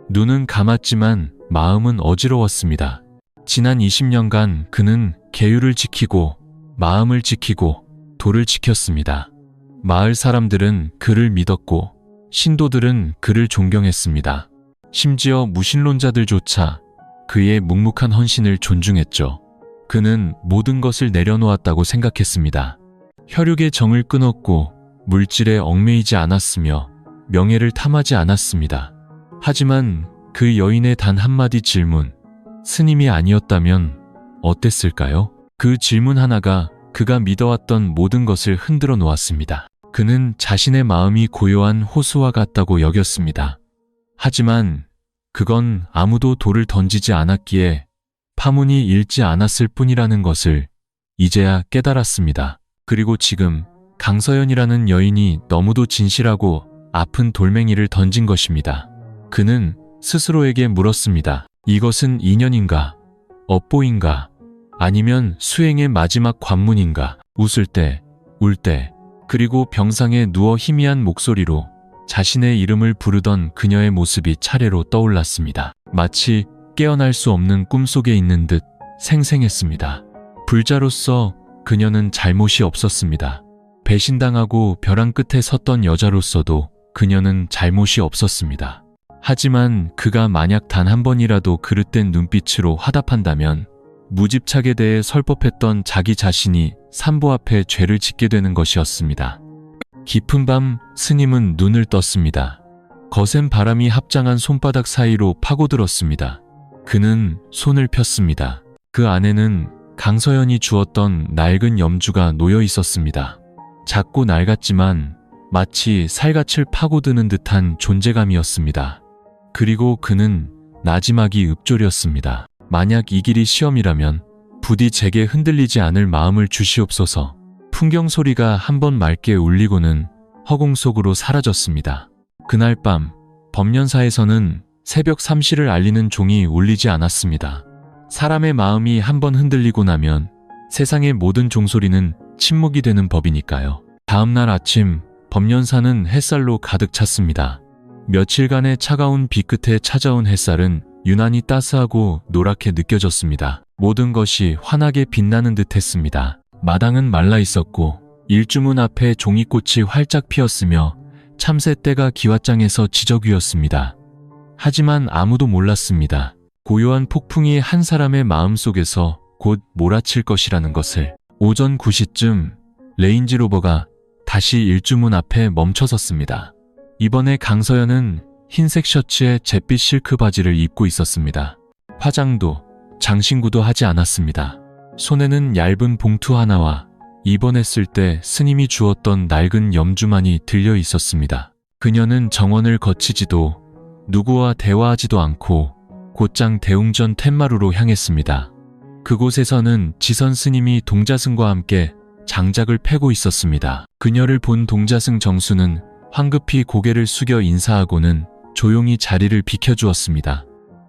Speaker 1: 눈은 감았지만 마음은 어지러웠습니다. 지난 20년간 그는 계율을 지키고 마음을 지키고 도를 지켰습니다. 마을 사람들은 그를 믿었고 신도들은 그를 존경했습니다. 심지어 무신론자들조차 그의 묵묵한 헌신을 존중했죠. 그는 모든 것을 내려놓았다고 생각했습니다. 혈육의 정을 끊었고 물질에 얽매이지 않았으며 명예를 탐하지 않았습니다. 하지만 그 여인의 단 한마디 질문, 스님이 아니었다면 어땠을까요? 그 질문 하나가 그가 믿어왔던 모든 것을 흔들어 놓았습니다. 그는 자신의 마음이 고요한 호수와 같다고 여겼습니다. 하지만 그건 아무도 돌을 던지지 않았기에 파문이 일지 않았을 뿐이라는 것을 이제야 깨달았습니다. 그리고 지금 강서연이라는 여인이 너무도 진실하고 아픈 돌멩이를 던진 것입니다. 그는 스스로에게 물었습니다. 이것은 인연인가? 업보인가? 아니면 수행의 마지막 관문인가? 웃을 때, 울 때, 그리고 병상에 누워 희미한 목소리로 자신의 이름을 부르던 그녀의 모습이 차례로 떠올랐습니다. 마치 깨어날 수 없는 꿈속에 있는 듯 생생했습니다. 불자로서 그녀는 잘못이 없었습니다. 배신당하고 벼랑 끝에 섰던 여자로서도 그녀는 잘못이 없었습니다. 하지만 그가 만약 단 한 번이라도 그릇된 눈빛으로 화답한다면 무집착에 대해 설법했던 자기 자신이 산보 앞에 죄를 짓게 되는 것이었습니다. 깊은 밤 스님은 눈을 떴습니다. 거센 바람이 합장한 손바닥 사이로 파고들었습니다. 그는 손을 폈습니다. 그 안에는 강서연이 주었던 낡은 염주가 놓여 있었습니다. 작고 낡았지만 마치 살갗을 파고드는 듯한 존재감이었습니다. 그리고 그는 나지막이 읊조렸습니다. 만약 이 길이 시험이라면 부디 제게 흔들리지 않을 마음을 주시옵소서. 풍경 소리가 한번 맑게 울리고는 허공 속으로 사라졌습니다. 그날 밤 법련사에서는 새벽 삼시를 알리는 종이 울리지 않았습니다. 사람의 마음이 한번 흔들리고 나면 세상의 모든 종소리는 침묵이 되는 법이니까요. 다음날 아침 법련사는 햇살로 가득 찼습니다. 며칠간의 차가운 비 끝에 찾아온 햇살은 유난히 따스하고 노랗게 느껴졌습니다. 모든 것이 환하게 빛나는 듯 했습니다. 마당은 말라 있었고 일주문 앞에 종이꽃이 활짝 피었으며 참새떼가 기왓장에서 지저귀었습니다. 하지만 아무도 몰랐습니다. 고요한 폭풍이 한 사람의 마음속에서 곧 몰아칠 것이라는 것을. 오전 9시쯤 레인지로버가 다시 일주문 앞에 멈춰섰습니다. 이번에 강서연은 흰색 셔츠에 잿빛 실크 바지를 입고 있었습니다. 화장도 장신구도 하지 않았습니다. 손에는 얇은 봉투 하나와 입원했을 때 스님이 주었던 낡은 염주만이 들려 있었습니다. 그녀는 정원을 거치지도 누구와 대화하지도 않고 곧장 대웅전 텐마루로 향했습니다. 그곳에서는 지선 스님이 동자승과 함께 장작을 패고 있었습니다. 그녀를 본 동자승 정수는 황급히 고개를 숙여 인사하고는 조용히 자리를 비켜주었습니다.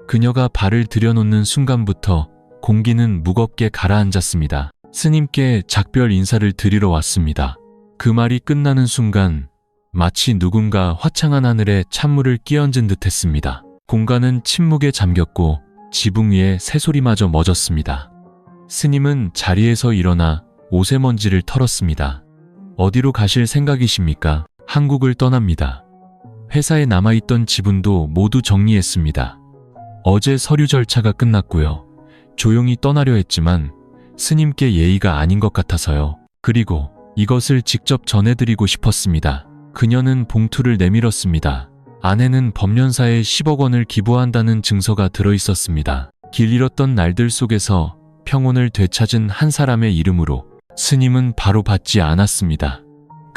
Speaker 1: 그녀가 발을 들여놓는 순간부터 공기는 무겁게 가라앉았습니다. 스님께 작별 인사를 드리러 왔습니다. 그 말이 끝나는 순간 마치 누군가 화창한 하늘에 찬물을 끼얹은 듯 했습니다. 공간은 침묵에 잠겼고 지붕 위에 새소리마저 멎었습니다. 스님은 자리에서 일어나 옷의 먼지를 털었습니다. 어디로 가실 생각이십니까? 한국을 떠납니다. 회사에 남아있던 지분도 모두 정리했습니다. 어제 서류 절차가 끝났고요. 조용히 떠나려 했지만 스님께 예의가 아닌 것 같아서요. 그리고 이것을 직접 전해드리고 싶었습니다. 그녀는 봉투를 내밀었습니다. 안에는 법련사에 10억 원을 기부한다는 증서가 들어있었습니다. 길 잃었던 날들 속에서 평온을 되찾은 한 사람의 이름으로. 스님은 바로 받지 않았습니다.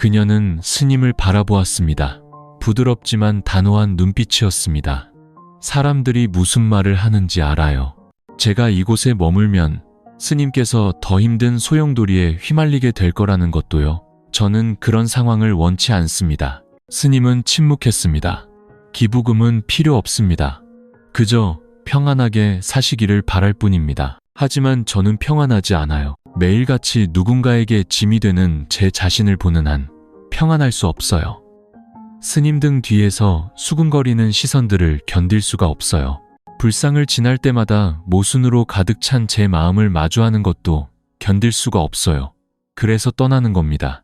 Speaker 1: 그녀는 스님을 바라보았습니다. 부드럽지만 단호한 눈빛이었습니다. 사람들이 무슨 말을 하는지 알아요. 제가 이곳에 머물면 스님께서 더 힘든 소용돌이에 휘말리게 될 거라는 것도요. 저는 그런 상황을 원치 않습니다. 스님은 침묵했습니다. 기부금은 필요 없습니다. 그저 평안하게 사시기를 바랄 뿐입니다. 하지만 저는 평안하지 않아요. 매일같이 누군가에게 짐이 되는 제 자신을 보는 한 평안할 수 없어요. 스님 등 뒤에서 수군거리는 시선들을 견딜 수가 없어요. 불상을 지날 때마다 모순으로 가득 찬 제 마음을 마주하는 것도 견딜 수가 없어요. 그래서 떠나는 겁니다.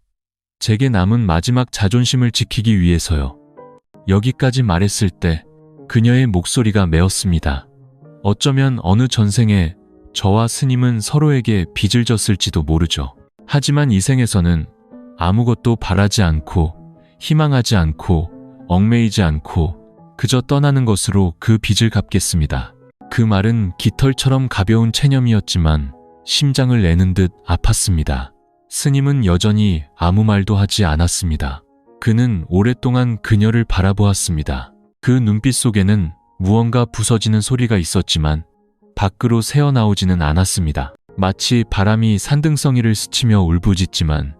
Speaker 1: 제게 남은 마지막 자존심을 지키기 위해서요. 여기까지 말했을 때 그녀의 목소리가 메었습니다. 어쩌면 어느 전생에 저와 스님은 서로에게 빚을 졌을지도 모르죠. 하지만 이 생에서는 아무것도 바라지 않고 희망하지 않고 얽매이지 않고 그저 떠나는 것으로 그 빚을 갚겠습니다. 그 말은 깃털처럼 가벼운 체념이었지만 심장을 내는 듯 아팠습니다. 스님은 여전히 아무 말도 하지 않았습니다. 그는 오랫동안 그녀를 바라보았습니다. 그 눈빛 속에는 무언가 부서지는 소리가 있었지만 밖으로 새어나오지는 않았습니다. 마치 바람이 산등성이를 스치며 울부짖지만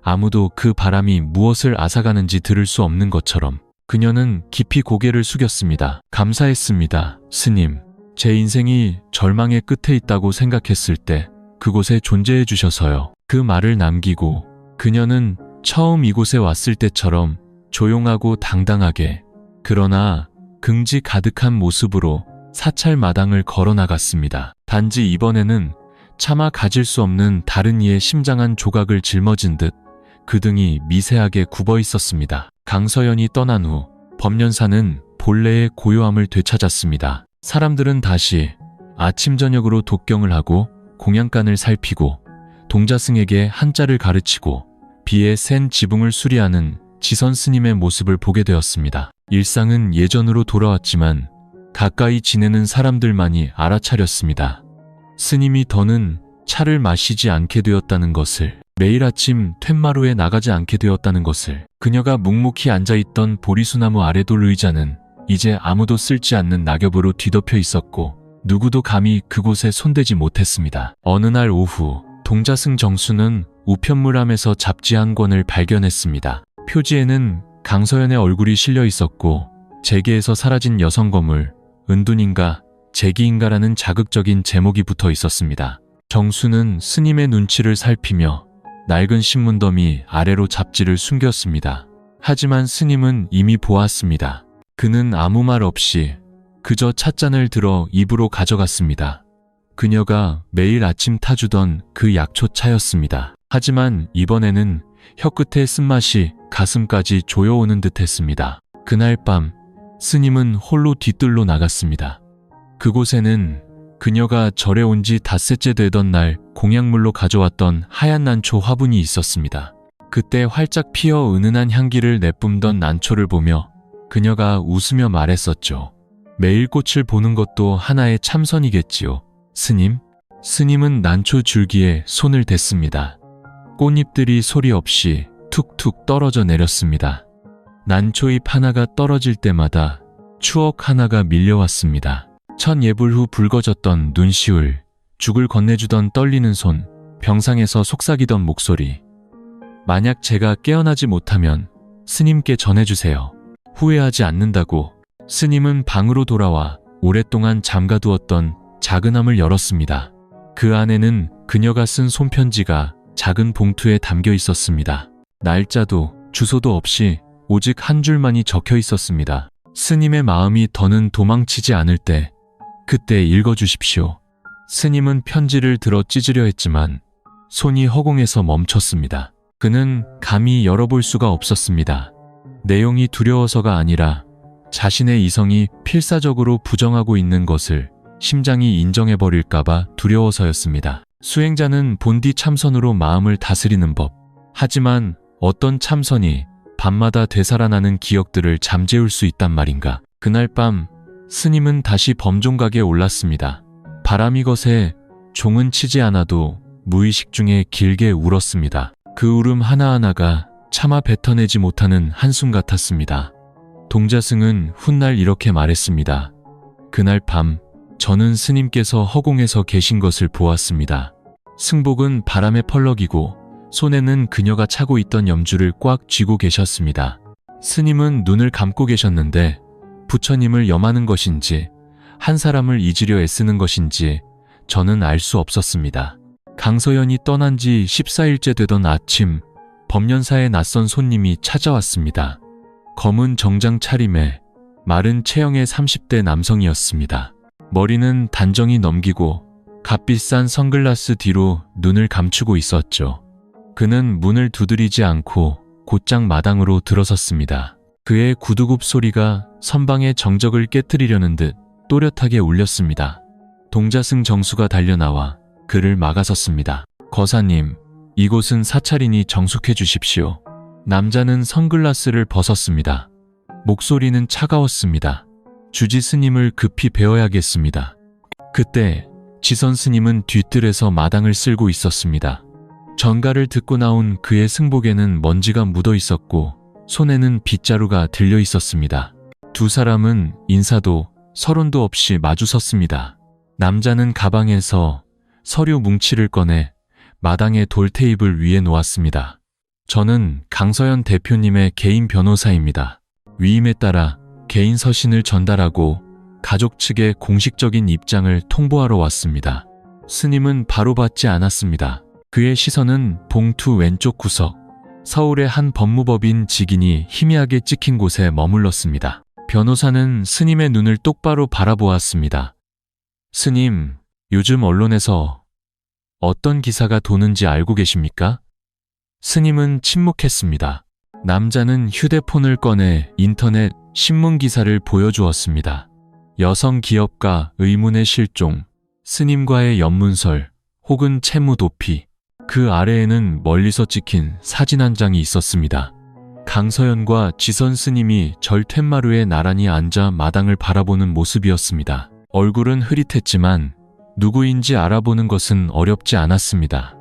Speaker 1: 아무도 그 바람이 무엇을 앗아가는지 들을 수 없는 것처럼 그녀는 깊이 고개를 숙였습니다. 감사했습니다, 스님. 제 인생이 절망의 끝에 있다고 생각했을 때 그곳에 존재해 주셔서요. 그 말을 남기고 그녀는 처음 이곳에 왔을 때처럼 조용하고 당당하게 그러나 긍지 가득한 모습으로 사찰 마당을 걸어 나갔습니다. 단지 이번에는 차마 가질 수 없는 다른 이의 심장한 조각을 짊어진 듯 그 등이 미세하게 굽어 있었습니다. 강서연이 떠난 후 법련사는 본래의 고요함을 되찾았습니다. 사람들은 다시 아침 저녁으로 독경을 하고 공양간을 살피고 동자승에게 한자를 가르치고 비에 센 지붕을 수리하는 지선 스님의 모습을 보게 되었습니다. 일상은 예전으로 돌아왔지만 가까이 지내는 사람들만이 알아차렸습니다. 스님이 더는 차를 마시지 않게 되었다는 것을, 매일 아침 툇마루에 나가지 않게 되었다는 것을, 그녀가 묵묵히 앉아있던 보리수나무 아래 돌 의자는 이제 아무도 쓸지 않는 낙엽으로 뒤덮여 있었고 누구도 감히 그곳에 손대지 못했습니다. 어느 날 오후 동자승 정수는 우편물함에서 잡지 한 권을 발견했습니다. 표지에는 강서연의 얼굴이 실려 있었고 재계에서 사라진 여성 거물, 은둔인가 재기인가라는 자극적인 제목이 붙어 있었습니다. 정수는 스님의 눈치를 살피며 낡은 신문더미 아래로 잡지를 숨겼습니다. 하지만 스님은 이미 보았습니다. 그는 아무 말 없이 그저 찻잔을 들어 입으로 가져갔습니다. 그녀가 매일 아침 타주던 그 약초차였습니다. 하지만 이번에는 혀끝의 쓴맛이 가슴까지 조여오는 듯 했습니다. 그날 밤 스님은 홀로 뒤뜰로 나갔습니다. 그곳에는 그녀가 절에 온 지 닷새째 되던 날 공약물로 가져왔던 하얀 난초 화분이 있었습니다. 그때 활짝 피어 은은한 향기를 내뿜던 난초를 보며 그녀가 웃으며 말했었죠. 매일 꽃을 보는 것도 하나의 참선이겠지요. 스님? 스님은 난초 줄기에 손을 댔습니다. 꽃잎들이 소리 없이 툭툭 떨어져 내렸습니다. 난초잎 하나가 떨어질 때마다 추억 하나가 밀려왔습니다. 첫 예불 후 붉어졌던 눈시울, 죽을 건네주던 떨리는 손, 병상에서 속삭이던 목소리. 만약 제가 깨어나지 못하면 스님께 전해주세요. 후회하지 않는다고. 스님은 방으로 돌아와 오랫동안 잠가두었던 작은 함을 열었습니다. 그 안에는 그녀가 쓴 손편지가 작은 봉투에 담겨 있었습니다. 날짜도 주소도 없이 오직 한 줄만이 적혀 있었습니다. 스님의 마음이 더는 도망치지 않을 때 그때 읽어주십시오. 스님은 편지를 들어 찢으려 했지만 손이 허공에서 멈췄습니다. 그는 감히 열어볼 수가 없었습니다. 내용이 두려워서가 아니라 자신의 이성이 필사적으로 부정하고 있는 것을 심장이 인정해버릴까봐 두려워서였습니다. 수행자는 본디 참선으로 마음을 다스리는 법. 하지만 어떤 참선이 밤마다 되살아나는 기억들을 잠재울 수 있단 말인가. 그날 밤 스님은 다시 범종각에 올랐습니다. 바람이 거세 종은 치지 않아도 무의식 중에 길게 울었습니다. 그 울음 하나하나가 차마 뱉어내지 못하는 한숨 같았습니다. 동자승은 훗날 이렇게 말했습니다. 그날 밤 저는 스님께서 허공에서 계신 것을 보았습니다. 승복은 바람에 펄럭이고 손에는 그녀가 차고 있던 염주를 꽉 쥐고 계셨습니다. 스님은 눈을 감고 계셨는데 부처님을 염하는 것인지 한 사람을 잊으려 애쓰는 것인지 저는 알 수 없었습니다. 강서연이 떠난 지 14일째 되던 아침 법련사의 낯선 손님이 찾아왔습니다. 검은 정장 차림에 마른 체형의 30대 남성이었습니다. 머리는 단정히 넘기고 값비싼 선글라스 뒤로 눈을 감추고 있었죠. 그는 문을 두드리지 않고 곧장 마당으로 들어섰습니다. 그의 구두굽 소리가 선방의 정적을 깨뜨리려는 듯 또렷하게 울렸습니다. 동자승 정수가 달려나와 그를 막아섰습니다. 거사님, 이곳은 사찰이니 정숙해 주십시오. 남자는 선글라스를 벗었습니다. 목소리는 차가웠습니다. 주지 스님을 급히 배워야겠습니다. 그때 지선 스님은 뒤뜰에서 마당을 쓸고 있었습니다. 전가를 듣고 나온 그의 승복에는 먼지가 묻어 있었고 손에는 빗자루가 들려 있었습니다. 두 사람은 인사도 서론도 없이 마주섰습니다. 남자는 가방에서 서류 뭉치를 꺼내 마당의 돌 테이블 위에 놓았습니다. 저는 강서연 대표님의 개인 변호사입니다. 위임에 따라 개인 서신을 전달하고 가족 측의 공식적인 입장을 통보하러 왔습니다. 스님은 바로 받지 않았습니다. 그의 시선은 봉투 왼쪽 구석, 서울의 한 법무법인 직인이 희미하게 찍힌 곳에 머물렀습니다. 변호사는 스님의 눈을 똑바로 바라보았습니다. 스님, 요즘 언론에서 어떤 기사가 도는지 알고 계십니까? 스님은 침묵했습니다. 남자는 휴대폰을 꺼내 인터넷 신문 기사를 보여주었습니다. 여성 기업가 의문의 실종, 스님과의 연문설, 혹은 채무 도피. 그 아래에는 멀리서 찍힌 사진 한 장이 있었습니다. 강서연과 지선 스님이 절툇마루에 나란히 앉아 마당을 바라보는 모습이었습니다. 얼굴은 흐릿했지만 누구인지 알아보는 것은 어렵지 않았습니다.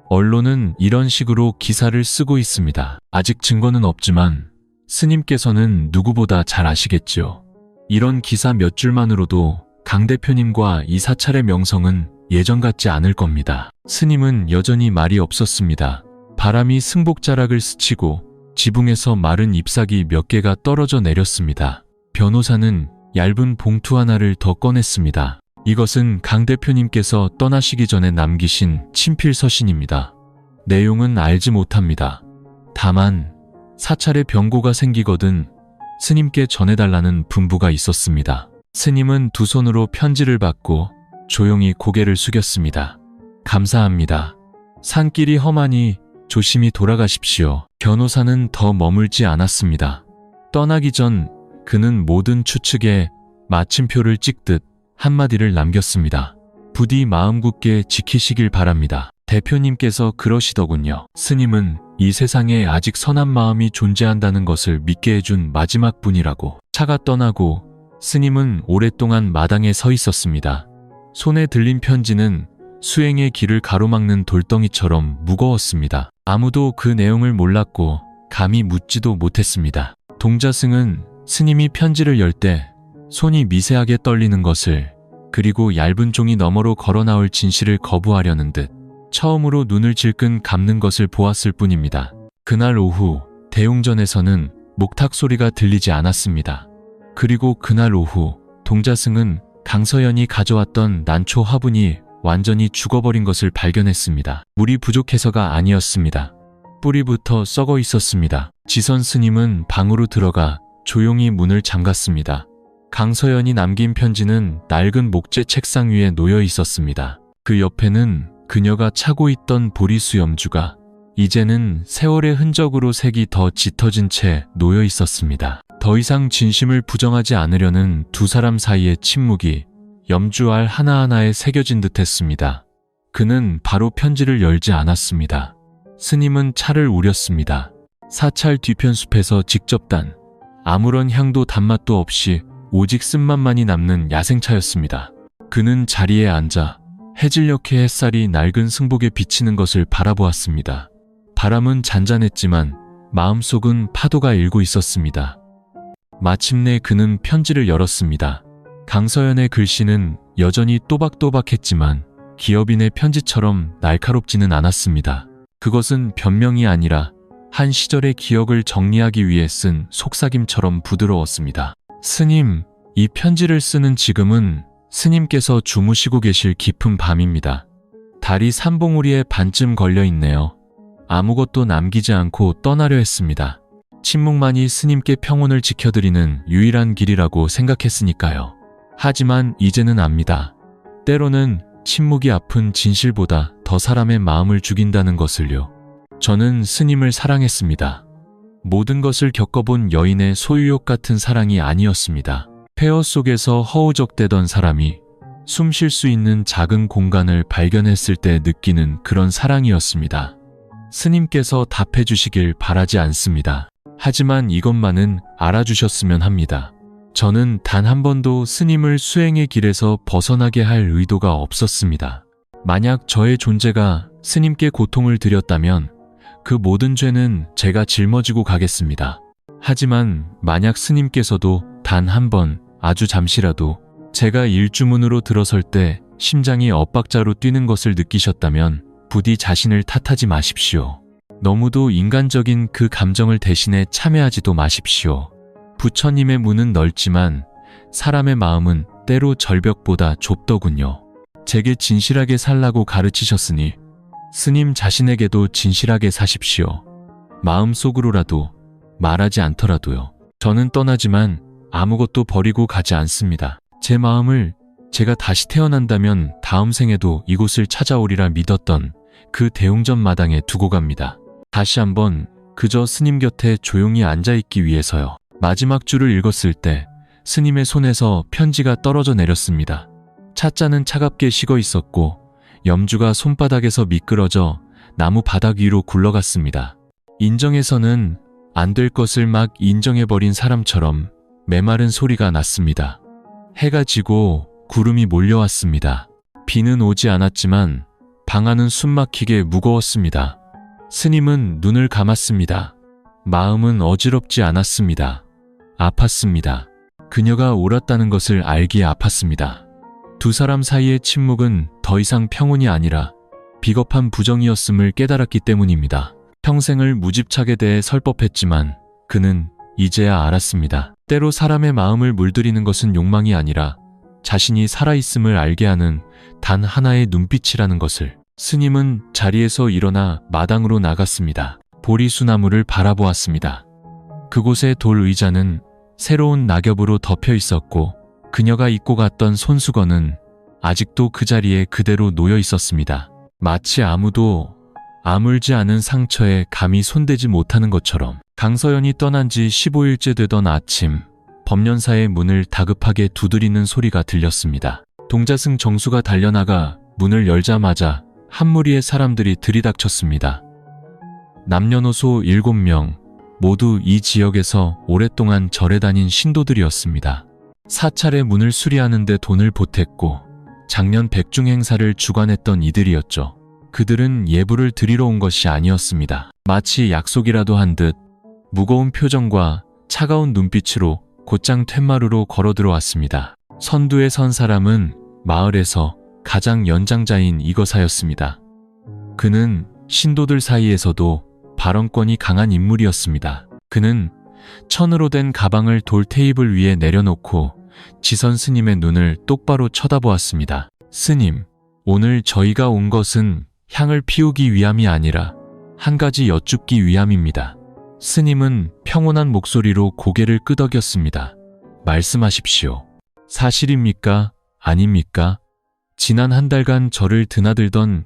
Speaker 1: 언론은 이런 식으로 기사를 쓰고 있습니다. 아직 증거는 없지만 스님께서는 누구보다 잘 아시겠죠. 이런 기사 몇 줄만으로도 강 대표님과 이 사찰의 명성은 예전 같지 않을 겁니다. 스님은 여전히 말이 없었습니다. 바람이 승복자락을 스치고 지붕에서 마른 잎사귀 몇 개가 떨어져 내렸습니다. 변호사는 얇은 봉투 하나를 더 꺼냈습니다. 이것은 강 대표님께서 떠나시기 전에 남기신 친필 서신입니다. 내용은 알지 못합니다. 다만 사찰에 병고가 생기거든 스님께 전해달라는 분부가 있었습니다. 스님은 두 손으로 편지를 받고 조용히 고개를 숙였습니다. 감사합니다. 산길이 험하니 조심히 돌아가십시오. 변호사는 더 머물지 않았습니다. 떠나기 전 그는 모든 추측에 마침표를 찍듯 한마디를 남겼습니다. 부디 마음 굳게 지키시길 바랍니다. 대표님께서 그러시더군요. 스님은 이 세상에 아직 선한 마음이 존재한다는 것을 믿게 해준 마지막 분이라고. 차가 떠나고 스님은 오랫동안 마당에 서 있었습니다. 손에 들린 편지는 수행의 길을 가로막는 돌덩이처럼 무거웠습니다. 아무도 그 내용을 몰랐고 감히 묻지도 못했습니다. 동자승은 스님이 편지를 열 때 손이 미세하게 떨리는 것을, 그리고 얇은 종이 너머로 걸어 나올 진실을 거부하려는 듯 처음으로 눈을 질끈 감는 것을 보았을 뿐입니다. 그날 오후 대웅전에서는 목탁 소리가 들리지 않았습니다. 그리고 그날 오후 동자승은 강서연이 가져왔던 난초 화분이 완전히 죽어버린 것을 발견했습니다. 물이 부족해서가 아니었습니다. 뿌리부터 썩어 있었습니다. 지선 스님은 방으로 들어가 조용히 문을 잠갔습니다. 강서연이 남긴 편지는 낡은 목재 책상 위에 놓여 있었습니다. 그 옆에는 그녀가 차고 있던 보리수 염주가 이제는 세월의 흔적으로 색이 더 짙어진 채 놓여 있었습니다. 더 이상 진심을 부정하지 않으려는 두 사람 사이의 침묵이 염주알 하나하나에 새겨진 듯 했습니다. 그는 바로 편지를 열지 않았습니다. 스님은 차를 우렸습니다. 사찰 뒤편 숲에서 직접 단 아무런 향도 단맛도 없이 오직 쓴맛만이 남는 야생차였습니다. 그는 자리에 앉아 해질녘의 햇살이 낡은 승복에 비치는 것을 바라보았습니다. 바람은 잔잔했지만 마음속은 파도가 일고 있었습니다. 마침내 그는 편지를 열었습니다. 강서연의 글씨는 여전히 또박또박했지만 기업인의 편지처럼 날카롭지는 않았습니다. 그것은 변명이 아니라 한 시절의 기억을 정리하기 위해 쓴 속삭임처럼 부드러웠습니다. 스님, 이 편지를 쓰는 지금은 스님께서 주무시고 계실 깊은 밤입니다. 달이 산봉우리에 반쯤 걸려 있네요. 아무것도 남기지 않고 떠나려 했습니다. 침묵만이 스님께 평온을 지켜드리는 유일한 길이라고 생각했으니까요. 하지만 이제는 압니다. 때로는 침묵이 아픈 진실보다 더 사람의 마음을 죽인다는 것을요. 저는 스님을 사랑했습니다. 모든 것을 겪어본 여인의 소유욕 같은 사랑이 아니었습니다. 폐허 속에서 허우적대던 사람이 숨 쉴 수 있는 작은 공간을 발견했을 때 느끼는 그런 사랑이었습니다. 스님께서 답해 주시길 바라지 않습니다. 하지만 이것만은 알아주셨으면 합니다. 저는 단 한 번도 스님을 수행의 길에서 벗어나게 할 의도가 없었습니다. 만약 저의 존재가 스님께 고통을 드렸다면 그 모든 죄는 제가 짊어지고 가겠습니다. 하지만 만약 스님께서도 단 한 번, 아주 잠시라도 제가 일주문으로 들어설 때 심장이 엇박자로 뛰는 것을 느끼셨다면 부디 자신을 탓하지 마십시오. 너무도 인간적인 그 감정을 대신해 참여하지도 마십시오. 부처님의 문은 넓지만 사람의 마음은 때로 절벽보다 좁더군요. 제게 진실하게 살라고 가르치셨으니 스님 자신에게도 진실하게 사십시오. 마음속으로라도 말하지 않더라도요. 저는 떠나지만 아무것도 버리고 가지 않습니다. 제 마음을 제가 다시 태어난다면 다음 생에도 이곳을 찾아오리라 믿었던 그 대웅전 마당에 두고 갑니다. 다시 한번 그저 스님 곁에 조용히 앉아있기 위해서요. 마지막 줄을 읽었을 때 스님의 손에서 편지가 떨어져 내렸습니다. 차자는 차갑게 식어 있었고 염주가 손바닥에서 미끄러져 나무 바닥 위로 굴러갔습니다. 인정해서는 안 될 것을 막 인정해버린 사람처럼 메마른 소리가 났습니다. 해가 지고 구름이 몰려왔습니다. 비는 오지 않았지만 방 안은 숨막히게 무거웠습니다. 스님은 눈을 감았습니다. 마음은 어지럽지 않았습니다. 아팠습니다. 그녀가 옳았다는 것을 알기에 아팠습니다. 두 사람 사이의 침묵은 더 이상 평온이 아니라 비겁한 부정이었음을 깨달았기 때문입니다. 평생을 무집착에 대해 설법했지만 그는 이제야 알았습니다. 때로 사람의 마음을 물들이는 것은 욕망이 아니라 자신이 살아있음을 알게 하는 단 하나의 눈빛이라는 것을. 스님은 자리에서 일어나 마당으로 나갔습니다. 보리수나무를 바라보았습니다. 그곳의 돌 의자는 새로운 낙엽으로 덮여 있었고 그녀가 입고 갔던 손수건은 아직도 그 자리에 그대로 놓여 있었습니다. 마치 아무도 아물지 않은 상처에 감히 손대지 못하는 것처럼. 강서연이 떠난 지 15일째 되던 아침, 법련사의 문을 다급하게 두드리는 소리가 들렸습니다. 동자승 정수가 달려나가 문을 열자마자 한 무리의 사람들이 들이닥쳤습니다. 남녀노소 7명, 모두 이 지역에서 오랫동안 절에 다닌 신도들이었습니다. 사찰의 문을 수리하는 데 돈을 보탰고 작년 백중 행사를 주관했던 이들이었죠. 그들은 예불을 드리러 온 것이 아니었습니다. 마치 약속이라도 한 듯 무거운 표정과 차가운 눈빛으로 곧장 툇마루로 걸어 들어왔습니다. 선두에 선 사람은 마을에서 가장 연장자인 이거사였습니다. 그는 신도들 사이에서도 발언권이 강한 인물이었습니다. 그는 천으로 된 가방을 돌 테이블 위에 내려놓고 지선 스님의 눈을 똑바로 쳐다보았습니다. 스님, 오늘 저희가 온 것은 향을 피우기 위함이 아니라 한 가지 여쭙기 위함입니다. 스님은 평온한 목소리로 고개를 끄덕였습니다. 말씀하십시오. 사실입니까? 아닙니까? 지난 한 달간 저를 드나들던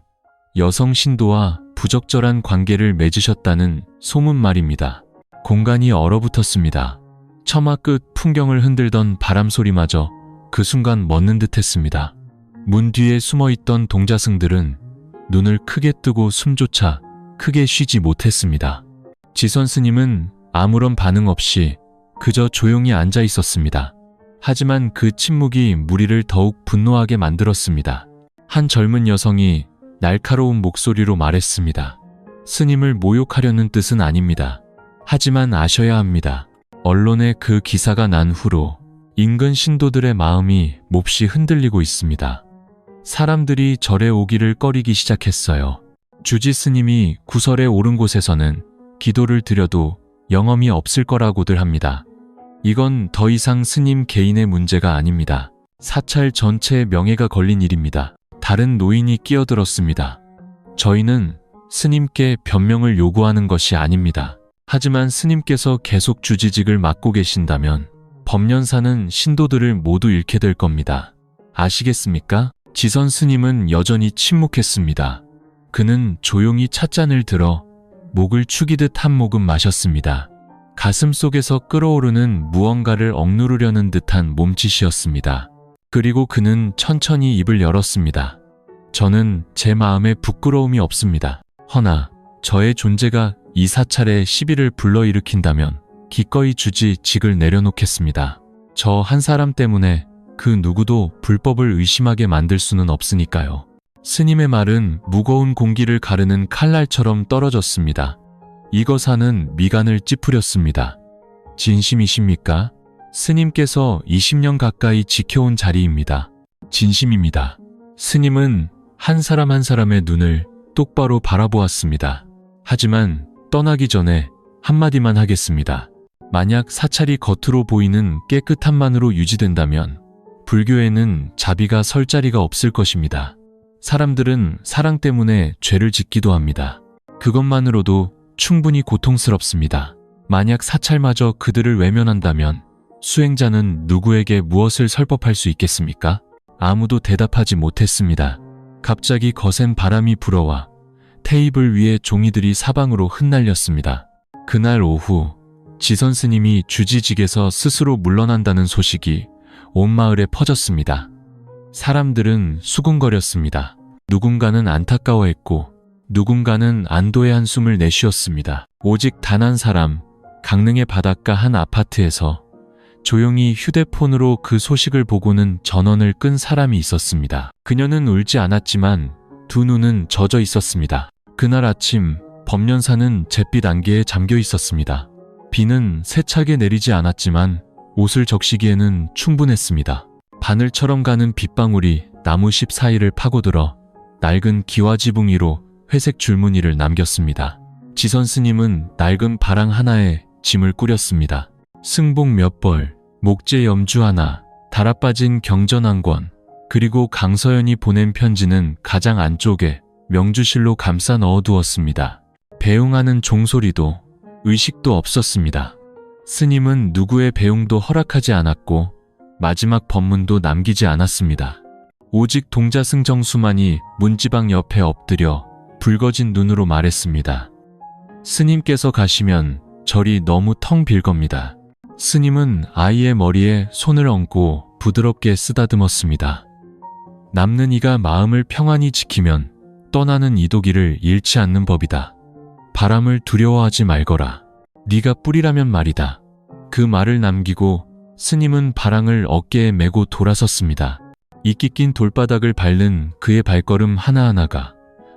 Speaker 1: 여성 신도와 부적절한 관계를 맺으셨다는 소문 말입니다. 공간이 얼어붙었습니다. 처마 끝 풍경을 흔들던 바람 소리마저 그 순간 멎는 듯했습니다. 문 뒤에 숨어있던 동자승들은 눈을 크게 뜨고 숨조차 크게 쉬지 못했습니다. 지선 스님은 아무런 반응 없이 그저 조용히 앉아 있었습니다. 하지만 그 침묵이 무리를 더욱 분노하게 만들었습니다. 한 젊은 여성이 날카로운 목소리로 말했습니다. 스님을 모욕하려는 뜻은 아닙니다. 하지만 아셔야 합니다. 언론에 그 기사가 난 후로 인근 신도들의 마음이 몹시 흔들리고 있습니다. 사람들이 절에 오기를 꺼리기 시작했어요. 주지 스님이 구설에 오른 곳에서는 기도를 드려도 영험이 없을 거라고들 합니다. 이건 더 이상 스님 개인의 문제가 아닙니다. 사찰 전체의 명예가 걸린 일입니다. 다른 노인이 끼어들었습니다. 저희는 스님께 변명을 요구하는 것이 아닙니다. 하지만 스님께서 계속 주지직을 맡고 계신다면 법련사는 신도들을 모두 잃게 될 겁니다. 아시겠습니까? 지선 스님은 여전히 침묵했습니다. 그는 조용히 찻잔을 들어 목을 축이듯 한 모금 마셨습니다. 가슴 속에서 끓어오르는 무언가를 억누르려는 듯한 몸짓이었습니다. 그리고 그는 천천히 입을 열었습니다. 저는 제 마음에 부끄러움이 없습니다. 허나 저의 존재가 이 사찰의 시비를 불러일으킨다면 기꺼이 주지직을 내려놓겠습니다. 저 한 사람 때문에 그 누구도 불법을 의심하게 만들 수는 없으니까요. 스님의 말은 무거운 공기를 가르는 칼날처럼 떨어졌습니다. 이거사는 미간을 찌푸렸습니다. 진심이십니까? 스님께서 20년 가까이 지켜온 자리입니다. 진심입니다. 스님은 한 사람 한 사람의 눈을 똑바로 바라보았습니다. 하지만 떠나기 전에 한마디만 하겠습니다. 만약 사찰이 겉으로 보이는 깨끗함만으로 유지된다면 불교에는 자비가 설 자리가 없을 것입니다. 사람들은 사랑 때문에 죄를 짓기도 합니다. 그것만으로도 충분히 고통스럽습니다. 만약 사찰마저 그들을 외면한다면 수행자는 누구에게 무엇을 설법할 수 있겠습니까? 아무도 대답하지 못했습니다. 갑자기 거센 바람이 불어와 테이블 위에 종이들이 사방으로 흩날렸습니다. 그날 오후 지선 스님이 주지직에서 스스로 물러난다는 소식이 온 마을에 퍼졌습니다. 사람들은 수군거렸습니다. 누군가는 안타까워했고 누군가는 안도의 한숨을 내쉬었습니다. 오직 단 한 사람, 강릉의 바닷가 한 아파트에서 조용히 휴대폰으로 그 소식을 보고는 전원을 끈 사람이 있었습니다. 그녀는 울지 않았지만 두 눈은 젖어 있었습니다. 그날 아침 법련사는 잿빛 안개에 잠겨 있었습니다. 비는 세차게 내리지 않았지만 옷을 적시기에는 충분했습니다. 바늘처럼 가는 빗방울이 나무십 사이를 파고들어 낡은 기와지붕 위로 회색 줄무늬를 남겼습니다. 지선 스님은 낡은 바랑 하나에 짐을 꾸렸습니다. 승복 몇 벌, 목재 염주 하나, 달아빠진 경전 한 권, 그리고 강서연이 보낸 편지는 가장 안쪽에 명주실로 감싸 넣어두었습니다. 배웅하는 종소리도 의식도 없었습니다. 스님은 누구의 배웅도 허락하지 않았고 마지막 법문도 남기지 않았습니다. 오직 동자승정수만이 문지방 옆에 엎드려 붉어진 눈으로 말했습니다. 스님께서 가시면 절이 너무 텅 빌 겁니다. 스님은 아이의 머리에 손을 얹고 부드럽게 쓰다듬었습니다. 남는 이가 마음을 평안히 지키면 떠나는 이도기를 잃지 않는 법이다. 바람을 두려워하지 말거라. 네가 뿌리라면 말이다. 그 말을 남기고 스님은 바랑을 어깨에 메고 돌아섰습니다. 이끼 낀 돌바닥을 밟는 그의 발걸음 하나하나가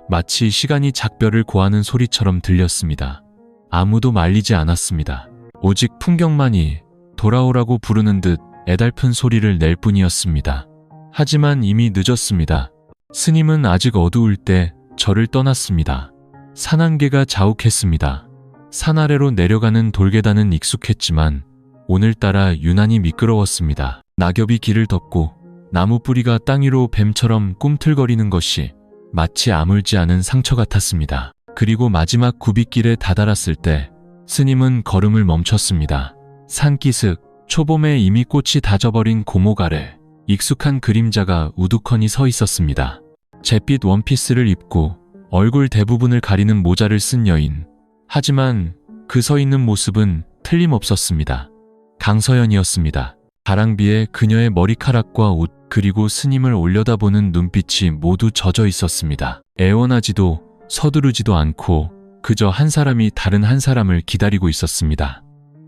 Speaker 1: 마치 시간이 작별을 고하는 소리처럼 들렸습니다. 아무도 말리지 않았습니다. 오직 풍경만이 돌아오라고 부르는 듯 애달픈 소리를 낼 뿐이었습니다. 하지만 이미 늦었습니다. 스님은 아직 어두울 때 절을 떠났습니다. 산안개가 자욱했습니다. 산 아래로 내려가는 돌계단은 익숙했지만 오늘따라 유난히 미끄러웠습니다. 낙엽이 길을 덮고 나무 뿌리가 땅 위로 뱀처럼 꿈틀거리는 것이 마치 아물지 않은 상처 같았습니다. 그리고 마지막 굽이길에 다다랐을 때 스님은 걸음을 멈췄습니다. 산기슭, 초봄에 이미 꽃이 다져버린 고목 아래 익숙한 그림자가 우두커니 서 있었습니다. 잿빛 원피스를 입고 얼굴 대부분을 가리는 모자를 쓴 여인. 하지만 그 서 있는 모습은 틀림없었습니다. 강서연이었습니다. 바람비에 그녀의 머리카락과 옷 그리고 스님을 올려다보는 눈빛이 모두 젖어 있었습니다. 애원하지도 서두르지도 않고 그저 한 사람이 다른 한 사람을 기다리고 있었습니다.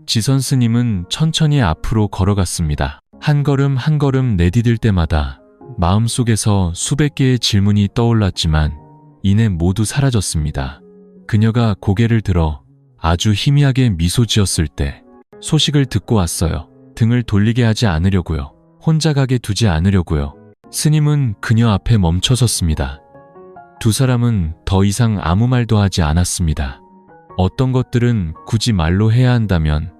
Speaker 1: 지선 스님은 천천히 앞으로 걸어갔습니다. 한 걸음 한 걸음 내디딜 때마다 마음속에서 수백 개의 질문이 떠올랐지만 이내 모두 사라졌습니다. 그녀가 고개를 들어 아주 희미하게 미소 지었을 때 소식을 듣고 왔어요. 등을 돌리게 하지 않으려고요. 혼자 가게 두지 않으려고요. 스님은 그녀 앞에 멈춰섰습니다. 두 사람은 더 이상 아무 말도 하지 않았습니다. 어떤 것들은 굳이 말로 해야 한다면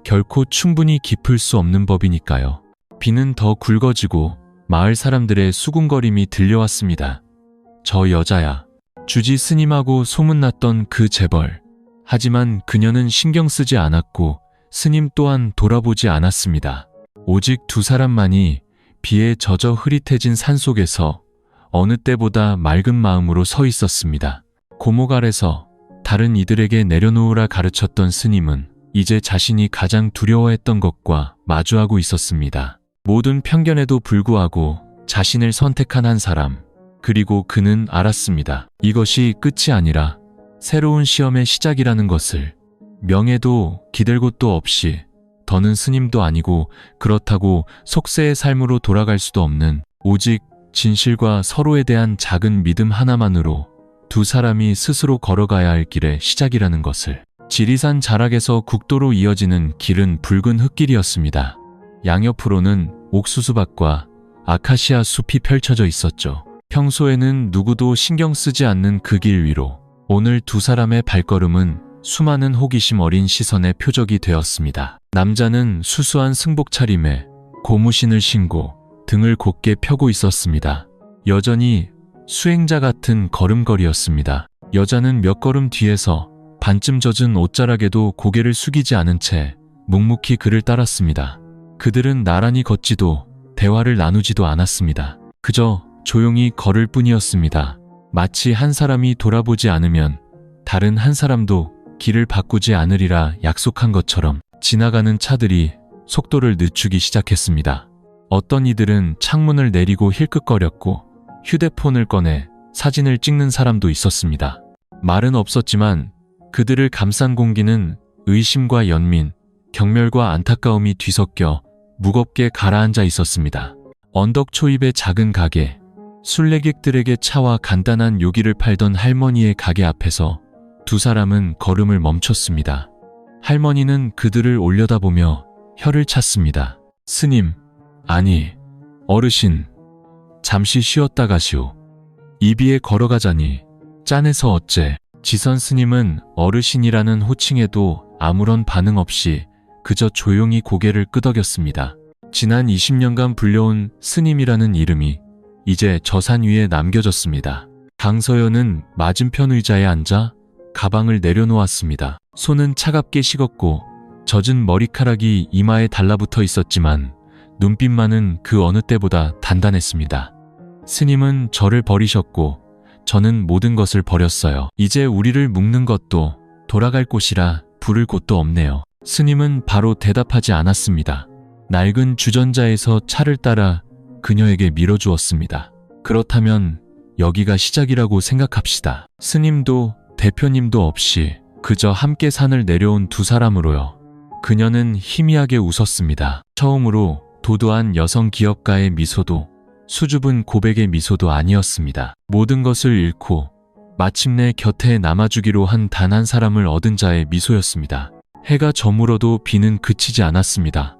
Speaker 1: 결코 충분히 깊을 수 없는 법이니까요. 비는 더 굵어지고 마을 사람들의 수군거림이 들려왔습니다. 저 여자야. 주지 스님하고 소문났던 그 재벌. 하지만 그녀는 신경 쓰지 않았고 스님 또한 돌아보지 않았습니다. 오직 두 사람만이 비에 젖어 흐릿해진 산속에서 어느 때보다 맑은 마음으로 서 있었습니다. 고목 아래서 다른 이들에게 내려놓으라 가르쳤던 스님은 이제 자신이 가장 두려워했던 것과 마주하고 있었습니다. 모든 편견에도 불구하고 자신을 선택한 한 사람, 그리고 그는 알았습니다. 이것이 끝이 아니라 새로운 시험의 시작이라는 것을. 명예도 기댈 곳도 없이 더는 스님도 아니고 그렇다고 속세의 삶으로 돌아갈 수도 없는 오직 진실과 서로에 대한 작은 믿음 하나만으로 두 사람이 스스로 걸어가야 할 길의 시작이라는 것을. 지리산 자락에서 국도로 이어지는 길은 붉은 흙길이었습니다. 양옆으로는 옥수수밭과 아카시아 숲이 펼쳐져 있었죠. 평소에는 누구도 신경 쓰지 않는 그 길 위로 오늘 두 사람의 발걸음은 수많은 호기심 어린 시선의 표적이 되었습니다. 남자는 수수한 승복 차림에 고무신을 신고 등을 곧게 펴고 있었습니다. 여전히 수행자 같은 걸음걸이였습니다. 여자는 몇 걸음 뒤에서 반쯤 젖은 옷자락에도 고개를 숙이지 않은 채 묵묵히 그를 따랐습니다. 그들은 나란히 걷지도 대화를 나누지도 않았습니다. 그저 조용히 걸을 뿐이었습니다. 마치 한 사람이 돌아보지 않으면 다른 한 사람도 길을 바꾸지 않으리라 약속한 것처럼. 지나가는 차들이 속도를 늦추기 시작했습니다. 어떤 이들은 창문을 내리고 힐끗거렸고 휴대폰을 꺼내 사진을 찍는 사람도 있었습니다. 말은 없었지만 그들을 감싼 공기는 의심과 연민, 경멸과 안타까움이 뒤섞여 무겁게 가라앉아 있었습니다. 언덕 초입의 작은 가게, 순례객들에게 차와 간단한 요기를 팔던 할머니의 가게 앞에서 두 사람은 걸음을 멈췄습니다. 할머니는 그들을 올려다보며 혀를 찼습니다. 스님, 아니, 어르신, 잠시 쉬었다 가시오. 이비에 걸어가자니 짠해서 어째. 지선 스님은 어르신이라는 호칭에도 아무런 반응 없이 그저 조용히 고개를 끄덕였습니다. 지난 20년간 불려온 스님이라는 이름이 이제 저 산 위에 남겨졌습니다. 강서연은 맞은편 의자에 앉아 가방을 내려놓았습니다. 손은 차갑게 식었고 젖은 머리카락이 이마에 달라붙어 있었지만 눈빛만은 그 어느 때보다 단단했습니다. 스님은 저를 버리셨고 저는 모든 것을 버렸어요. 이제 우리를 묶는 것도 돌아갈 곳이라 부를 곳도 없네요. 스님은 바로 대답하지 않았습니다. 낡은 주전자에서 차를 따라 그녀에게 밀어주었습니다. 그렇다면 여기가 시작이라고 생각합시다. 스님도 대표님도 없이 그저 함께 산을 내려온 두 사람으로요. 그녀는 희미하게 웃었습니다. 처음으로 도도한 여성 기업가의 미소도 수줍은 고백의 미소도 아니었습니다. 모든 것을 잃고 마침내 곁에 남아주기로 한 단 한 사람을 얻은 자의 미소였습니다. 해가 저물어도 비는 그치지 않았습니다.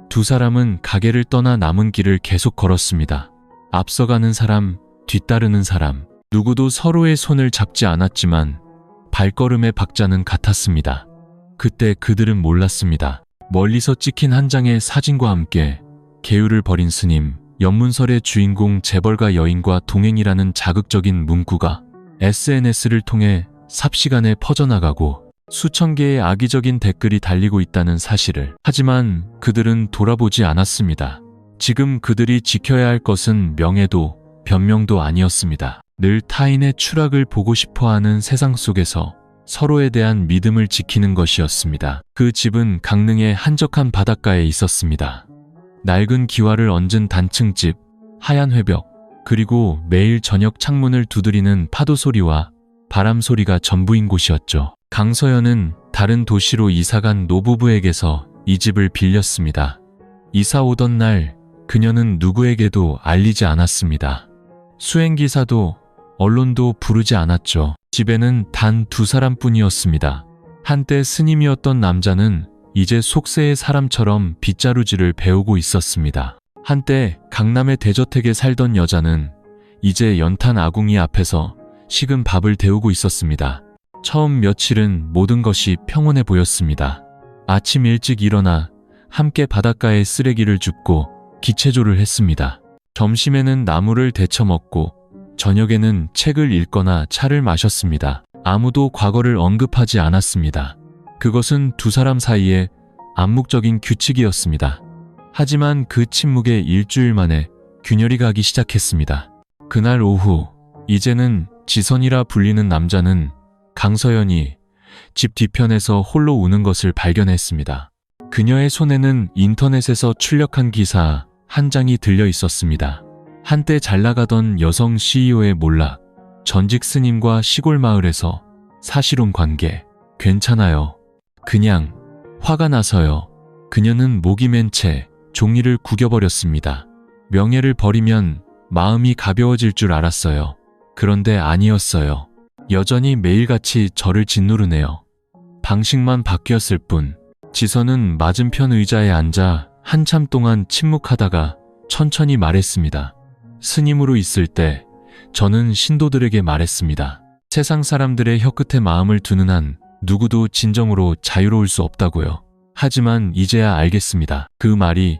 Speaker 1: 두 사람은 가게를 떠나 남은 길을 계속 걸었습니다. 앞서가는 사람, 뒤따르는 사람, 누구도 서로의 손을 잡지 않았지만 발걸음의 박자는 같았습니다. 그때 그들은 몰랐습니다. 멀리서 찍힌 한 장의 사진과 함께 계율을 버린 스님, 연문설의 주인공 재벌가 여인과 동행이라는 자극적인 문구가 SNS를 통해 삽시간에 퍼져나가고 수천 개의 악의적인 댓글이 달리고 있다는 사실을. 하지만 그들은 돌아보지 않았습니다. 지금 그들이 지켜야 할 것은 명예도 변명도 아니었습니다. 늘 타인의 추락을 보고 싶어하는 세상 속에서 서로에 대한 믿음을 지키는 것이었습니다. 그 집은 강릉의 한적한 바닷가에 있었습니다. 낡은 기와를 얹은 단층집, 하얀 회벽, 그리고 매일 저녁 창문을 두드리는 파도 소리와 바람 소리가 전부인 곳이었죠. 강서연은 다른 도시로 이사간 노부부에게서 이 집을 빌렸습니다. 이사 오던 날 그녀는 누구에게도 알리지 않았습니다. 수행기사도 언론도 부르지 않았죠. 집에는 단 두 사람뿐이었습니다. 한때 스님이었던 남자는 이제 속세의 사람처럼 빗자루질을 배우고 있었습니다. 한때 강남의 대저택에 살던 여자는 이제 연탄 아궁이 앞에서 식은 밥을 데우고 있었습니다. 처음 며칠은 모든 것이 평온해 보였습니다. 아침 일찍 일어나 함께 바닷가에 쓰레기를 줍고 기체조를 했습니다. 점심에는 나물을 데쳐 먹고 저녁에는 책을 읽거나 차를 마셨습니다. 아무도 과거를 언급하지 않았습니다. 그것은 두 사람 사이의 암묵적인 규칙이었습니다. 하지만 그 침묵에 일주일 만에 균열이 가기 시작했습니다. 그날 오후, 이제는 지선이라 불리는 남자는 강서연이 집 뒤편에서 홀로 우는 것을 발견했습니다. 그녀의 손에는 인터넷에서 출력한 기사 한 장이 들려 있었습니다. 한때 잘 나가던 여성 CEO의 몰락, 전직 스님과 시골 마을에서 사실혼 관계, 괜찮아요. 그냥 화가 나서요. 그녀는 목이 맨 채 종이를 구겨버렸습니다. 명예를 버리면 마음이 가벼워질 줄 알았어요. 그런데 아니었어요. 여전히 매일같이 저를 짓누르네요. 방식만 바뀌었을 뿐. 지선은 맞은편 의자에 앉아 한참 동안 침묵하다가 천천히 말했습니다. 스님으로 있을 때 저는 신도들에게 말했습니다. 세상 사람들의 혀끝에 마음을 두는 한 누구도 진정으로 자유로울 수 없다고요. 하지만 이제야 알겠습니다. 그 말이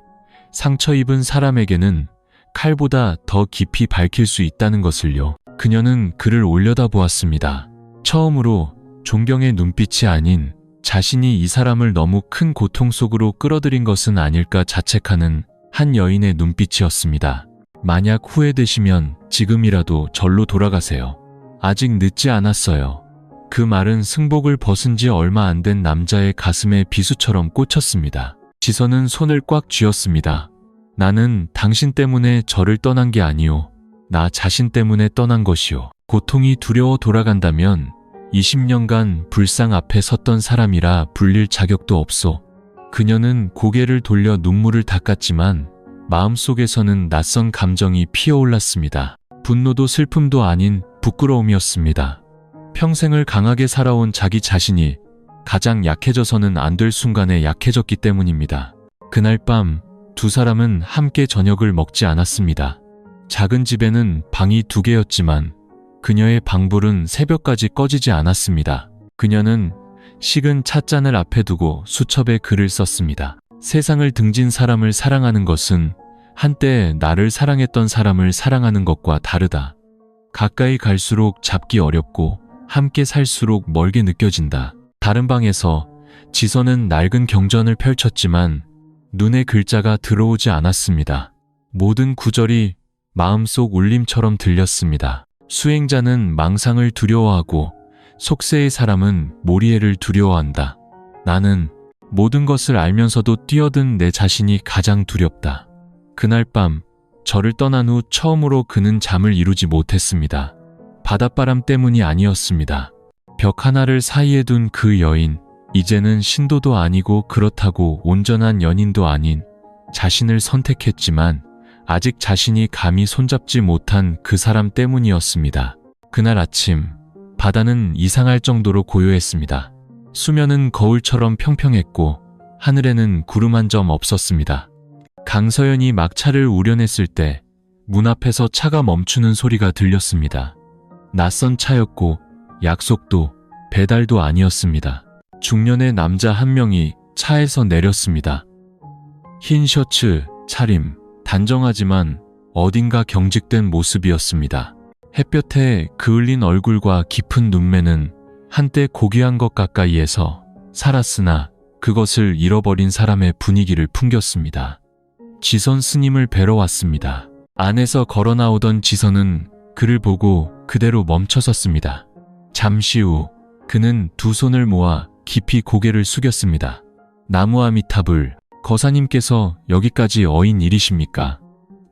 Speaker 1: 상처 입은 사람에게는 칼보다 더 깊이 밝힐 수 있다는 것을요. 그녀는 글을 올려다보았습니다. 처음으로 존경의 눈빛이 아닌 자신이 이 사람을 너무 큰 고통 속으로 끌어들인 것은 아닐까 자책하는 한 여인의 눈빛이었습니다. 만약 후회되시면 지금이라도 절로 돌아가세요. 아직 늦지 않았어요. 그 말은 승복을 벗은 지 얼마 안 된 남자의 가슴에 비수처럼 꽂혔습니다. 지선은 손을 꽉 쥐었습니다. 나는 당신 때문에 저를 떠난 게 아니오. 나 자신 때문에 떠난 것이오. 고통이 두려워 돌아간다면 20년간 불상 앞에 섰던 사람이라 불릴 자격도 없소. 그녀는 고개를 돌려 눈물을 닦았지만 마음속에서는 낯선 감정이 피어올랐습니다. 분노도 슬픔도 아닌 부끄러움이었습니다. 평생을 강하게 살아온 자기 자신이 가장 약해져서는 안 될 순간에 약해졌기 때문입니다. 그날 밤 두 사람은 함께 저녁을 먹지 않았습니다. 작은 집에는 방이 2개였지만 그녀의 방불은 새벽까지 꺼지지 않았습니다. 그녀는 식은 찻잔을 앞에 두고 수첩에 글을 썼습니다. 세상을 등진 사람을 사랑하는 것은 한때 나를 사랑했던 사람을 사랑하는 것과 다르다. 가까이 갈수록 잡기 어렵고 함께 살수록 멀게 느껴진다. 다른 방에서 지선은 낡은 경전을 펼쳤지만 눈에 글자가 들어오지 않았습니다. 모든 구절이 마음속 울림처럼 들렸습니다. 수행자는 망상을 두려워하고 속세의 사람은 모리에를 두려워한다. 나는 모든 것을 알면서도 뛰어든 내 자신이 가장 두렵다. 그날 밤 저를 떠난 후 처음으로 그는 잠을 이루지 못했습니다. 바닷바람 때문이 아니었습니다. 벽 하나를 사이에 둔 그 여인, 이제는 신도도 아니고 그렇다고 온전한 연인도 아닌 자신을 선택했지만 아직 자신이 감히 손잡지 못한 그 사람 때문이었습니다. 그날 아침, 바다는 이상할 정도로 고요했습니다. 수면은 거울처럼 평평했고 하늘에는 구름 한 점 없었습니다. 강서연이 막차를 우려냈을 때 문 앞에서 차가 멈추는 소리가 들렸습니다. 낯선 차였고 약속도 배달도 아니었습니다. 중년의 남자 한 명이 차에서 내렸습니다. 흰 셔츠, 차림, 단정하지만 어딘가 경직된 모습이었습니다. 햇볕에 그을린 얼굴과 깊은 눈매는 한때 고귀한 것 가까이에서 살았으나 그것을 잃어버린 사람의 분위기를 풍겼습니다. 지선 스님을 뵈러 왔습니다. 안에서 걸어 나오던 지선은 그를 보고 그대로 멈춰섰습니다. 잠시 후 그는 두 손을 모아 깊이 고개를 숙였습니다. 나무아미타불, 거사님께서 여기까지 어인 일이십니까?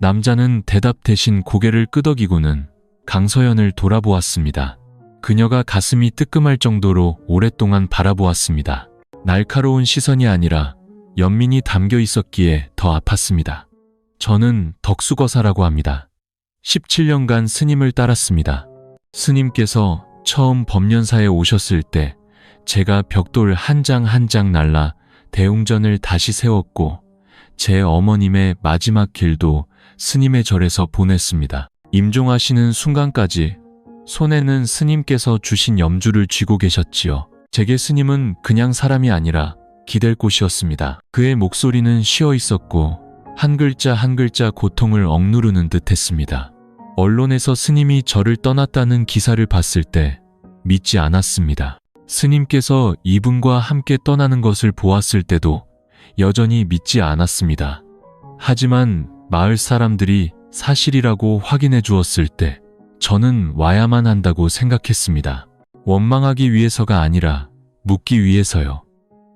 Speaker 1: 남자는 대답 대신 고개를 끄덕이고는 강서연을 돌아보았습니다. 그녀가 가슴이 뜨끔할 정도로 오랫동안 바라보았습니다. 날카로운 시선이 아니라 연민이 담겨 있었기에 더 아팠습니다. 저는 덕수거사라고 합니다. 17년간 스님을 따랐습니다. 스님께서 처음 법련사에 오셨을 때 제가 벽돌 한 장 한 장 날라 대웅전을 다시 세웠고 제 어머님의 마지막 길도 스님의 절에서 보냈습니다. 임종하시는 순간까지 손에는 스님께서 주신 염주를 쥐고 계셨지요. 제게 스님은 그냥 사람이 아니라 기댈 곳이었습니다. 그의 목소리는 쉬어 있었고 한 글자 한 글자 고통을 억누르는 듯 했습니다. 언론에서 스님이 저를 떠났다는 기사를 봤을 때 믿지 않았습니다. 스님께서 이분과 함께 떠나는 것을 보았을 때도 여전히 믿지 않았습니다. 하지만 마을 사람들이 사실이라고 확인해 주었을 때 저는 와야만 한다고 생각했습니다. 원망하기 위해서가 아니라 묻기 위해서요.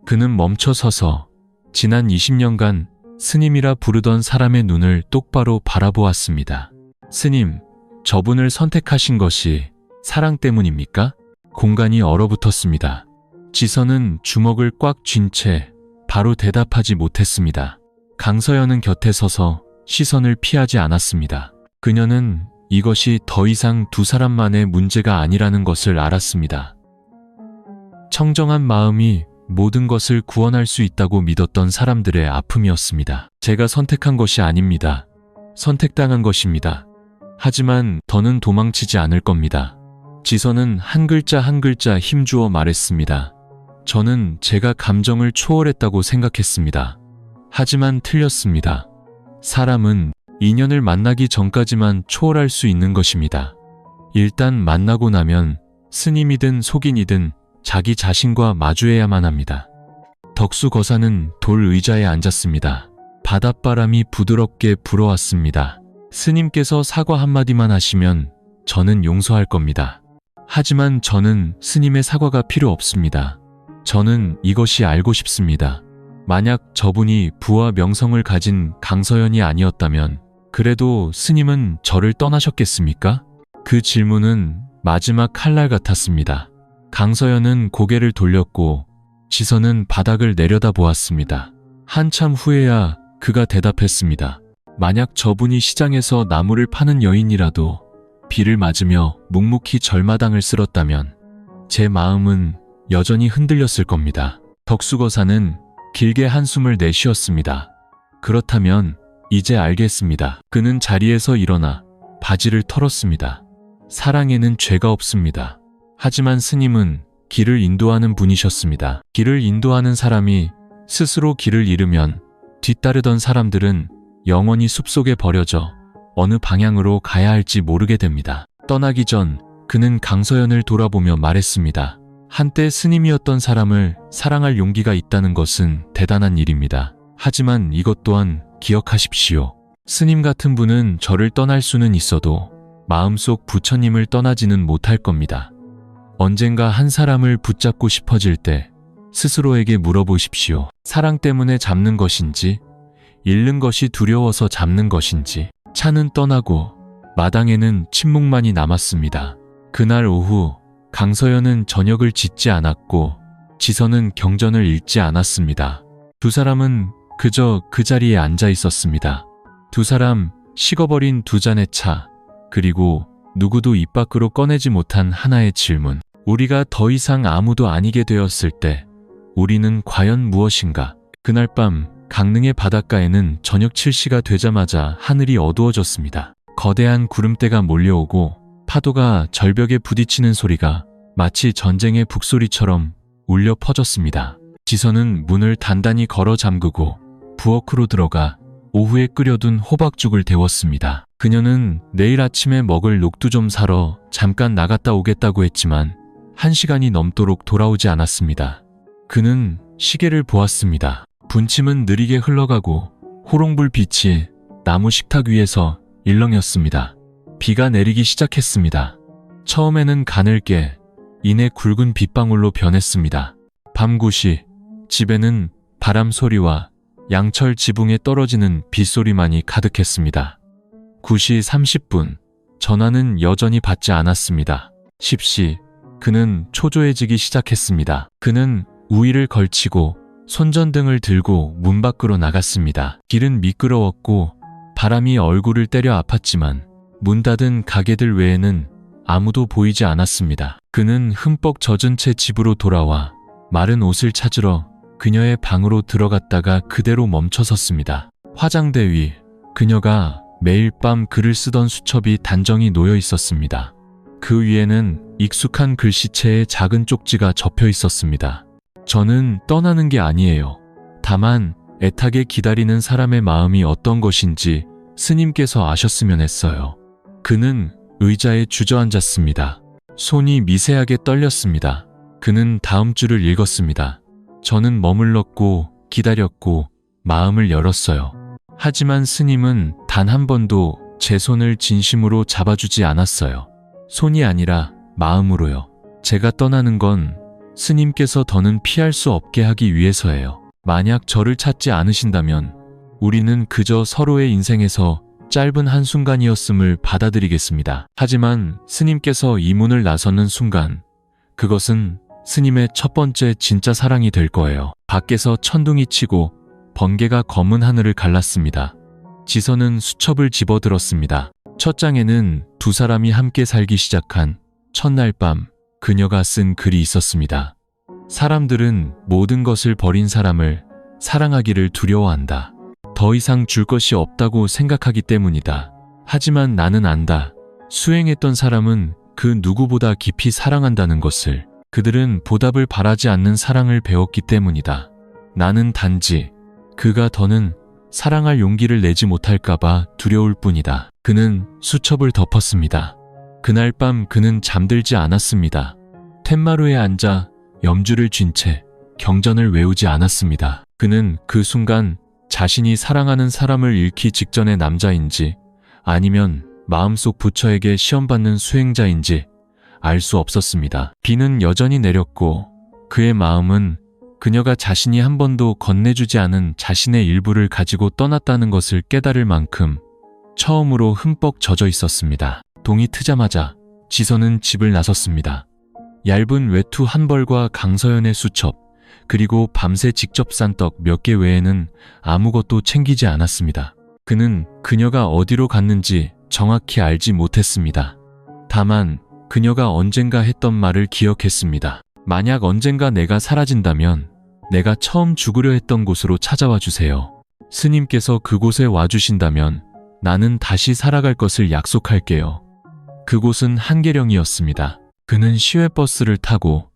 Speaker 1: 그는 멈춰 서서 지난 20년간 스님이라 부르던 사람의 눈을 똑바로 바라보았습니다. 스님, 저분을 선택하신 것이 사랑 때문입니까? 공간이 얼어붙었습니다. 지선은 주먹을 꽉 쥔 채 바로 대답하지 못했습니다. 강서연은 곁에 서서 시선을 피하지 않았습니다. 그녀는 이것이 더 이상 두 사람만의 문제가 아니라는 것을 알았습니다. 청정한 마음이 모든 것을 구원할 수 있다고 믿었던 사람들의 아픔이었습니다. 제가 선택한 것이 아닙니다. 선택당한 것입니다. 하지만 더는 도망치지 않을 겁니다. 지선은 한 글자 한 글자 힘주어 말했습니다. 저는 제가 감정을 초월했다고 생각했습니다. 하지만 틀렸습니다. 사람은 인연을 만나기 전까지만 초월할 수 있는 것입니다. 일단 만나고 나면 스님이든 속인이든 자기 자신과 마주해야만 합니다. 덕수 거사는 돌 의자에 앉았습니다. 바닷바람이 부드럽게 불어왔습니다. 스님께서 사과 한마디만 하시면 저는 용서할 겁니다. 하지만 저는 스님의 사과가 필요 없습니다. 저는 이것이 알고 싶습니다. 만약 저분이 부와 명성을 가진 강서연이 아니었다면 그래도 스님은 저를 떠나셨겠습니까? 그 질문은 마지막 칼날 같았습니다. 강서연은 고개를 돌렸고 지선은 바닥을 내려다보았습니다. 한참 후에야 그가 대답했습니다. 만약 저분이 시장에서 나무를 파는 여인이라도 비를 맞으며 묵묵히 절마당을 쓸었다면 제 마음은 여전히 흔들렸을 겁니다. 덕수거사는 길게 한숨을 내쉬었습니다. 그렇다면 이제 알겠습니다. 그는 자리에서 일어나 바지를 털었습니다. 사랑에는 죄가 없습니다. 하지만 스님은 길을 인도하는 분이셨습니다. 길을 인도하는 사람이 스스로 길을 잃으면 뒤따르던 사람들은 영원히 숲속에 버려져 어느 방향으로 가야 할지 모르게 됩니다. 떠나기 전 그는 강서연을 돌아보며 말했습니다. 한때 스님이었던 사람을 사랑할 용기가 있다는 것은 대단한 일입니다. 하지만 이것 또한 기억하십시오. 스님 같은 분은 저를 떠날 수는 있어도 마음속 부처님을 떠나지는 못할 겁니다. 언젠가 한 사람을 붙잡고 싶어질 때 스스로에게 물어보십시오. 사랑 때문에 잡는 것인지, 잃는 것이 두려워서 잡는 것인지. 차는 떠나고 마당에는 침묵만이 남았습니다. 그날 오후 강서연은 저녁을 짓지 않았고 지선은 경전을 읽지 않았습니다. 두 사람은 그저 그 자리에 앉아 있었습니다. 두 사람 식어버린 두 잔의 차, 그리고 누구도 입 밖으로 꺼내지 못한 하나의 질문. 우리가 더 이상 아무도 아니게 되었을 때 우리는 과연 무엇인가? 그날 밤 강릉의 바닷가에는 저녁 7시가 되자마자 하늘이 어두워졌습니다. 거대한 구름대가 몰려오고 파도가 절벽에 부딪히는 소리가 마치 전쟁의 북소리처럼 울려 퍼졌습니다. 지선은 문을 단단히 걸어 잠그고 부엌으로 들어가 오후에 끓여둔 호박죽을 데웠습니다. 그녀는 내일 아침에 먹을 녹두 좀 사러 잠깐 나갔다 오겠다고 했지만 1시간이 넘도록 돌아오지 않았습니다. 그는 시계를 보았습니다. 분침은 느리게 흘러가고 호롱불 빛이 나무 식탁 위에서 일렁였습니다. 비가 내리기 시작했습니다. 처음에는 가늘게, 이내 굵은 빗방울로 변했습니다. 밤 9시, 집에는 바람 소리와 양철 지붕에 떨어지는 빗소리만이 가득했습니다. 9시 30분, 전화는 여전히 받지 않았습니다. 10시, 그는 초조해지기 시작했습니다. 그는 우위를 걸치고 손전등을 들고 문 밖으로 나갔습니다. 길은 미끄러웠고 바람이 얼굴을 때려 아팠지만 문 닫은 가게들 외에는 아무도 보이지 않았습니다. 그는 흠뻑 젖은 채 집으로 돌아와 마른 옷을 찾으러 그녀의 방으로 들어갔다가 그대로 멈춰섰습니다. 화장대 위 그녀가 매일 밤 글을 쓰던 수첩이 단정히 놓여 있었습니다. 그 위에는 익숙한 글씨체의 작은 쪽지가 접혀 있었습니다. 저는 떠나는 게 아니에요. 다만 애타게 기다리는 사람의 마음이 어떤 것인지 스님께서 아셨으면 했어요. 그는 의자에 주저앉았습니다. 손이 미세하게 떨렸습니다. 그는 다음 줄을 읽었습니다. 저는 머물렀고 기다렸고 마음을 열었어요. 하지만 스님은 단 한 번도 제 손을 진심으로 잡아주지 않았어요. 손이 아니라 마음으로요. 제가 떠나는 건 스님께서 더는 피할 수 없게 하기 위해서예요. 만약 저를 찾지 않으신다면 우리는 그저 서로의 인생에서 짧은 한순간이었음을 받아들이겠습니다. 하지만 스님께서 이 문을 나서는 순간 그것은 스님의 첫 번째 진짜 사랑이 될 거예요. 밖에서 천둥이 치고 번개가 검은 하늘을 갈랐습니다. 지선은 수첩을 집어들었습니다. 첫 장에는 두 사람이 함께 살기 시작한 첫날 밤 그녀가 쓴 글이 있었습니다. 사람들은 모든 것을 버린 사람을 사랑하기를 두려워한다. 더 이상 줄 것이 없다고 생각하기 때문이다. 하지만 나는 안다. 수행했던 사람은 그 누구보다 깊이 사랑한다는 것을. 그들은 보답을 바라지 않는 사랑을 배웠기 때문이다. 나는 단지 그가 더는 사랑할 용기를 내지 못할까봐 두려울 뿐이다. 그는 수첩을 덮었습니다. 그날 밤 그는 잠들지 않았습니다. 텐마루에 앉아 염주를 쥔 채 경전을 외우지 않았습니다. 그는 그 순간 자신이 사랑하는 사람을 잃기 직전의 남자인지 아니면 마음속 부처에게 시험받는 수행자인지 알 수 없었습니다. 비는 여전히 내렸고 그의 마음은 그녀가 자신이 한 번도 건네주지 않은 자신의 일부를 가지고 떠났다는 것을 깨달을 만큼 처음으로 흠뻑 젖어 있었습니다. 동이 트자마자 지선은 집을 나섰습니다. 얇은 외투 한 벌과 강서연의 수첩, 그리고 밤새 직접 싼 떡 몇 개 외에는 아무것도 챙기지 않았습니다. 그는 그녀가 어디로 갔는지 정확히 알지 못했습니다. 다만 그녀가 언젠가 했던 말을 기억했습니다. 만약 언젠가 내가 사라진다면 내가 처음 죽으려 했던 곳으로 찾아와 주세요. 스님께서 그곳에 와주신다면 나는 다시 살아갈 것을 약속할게요. 그곳은 한계령이었습니다. 그는 시외버스를 타고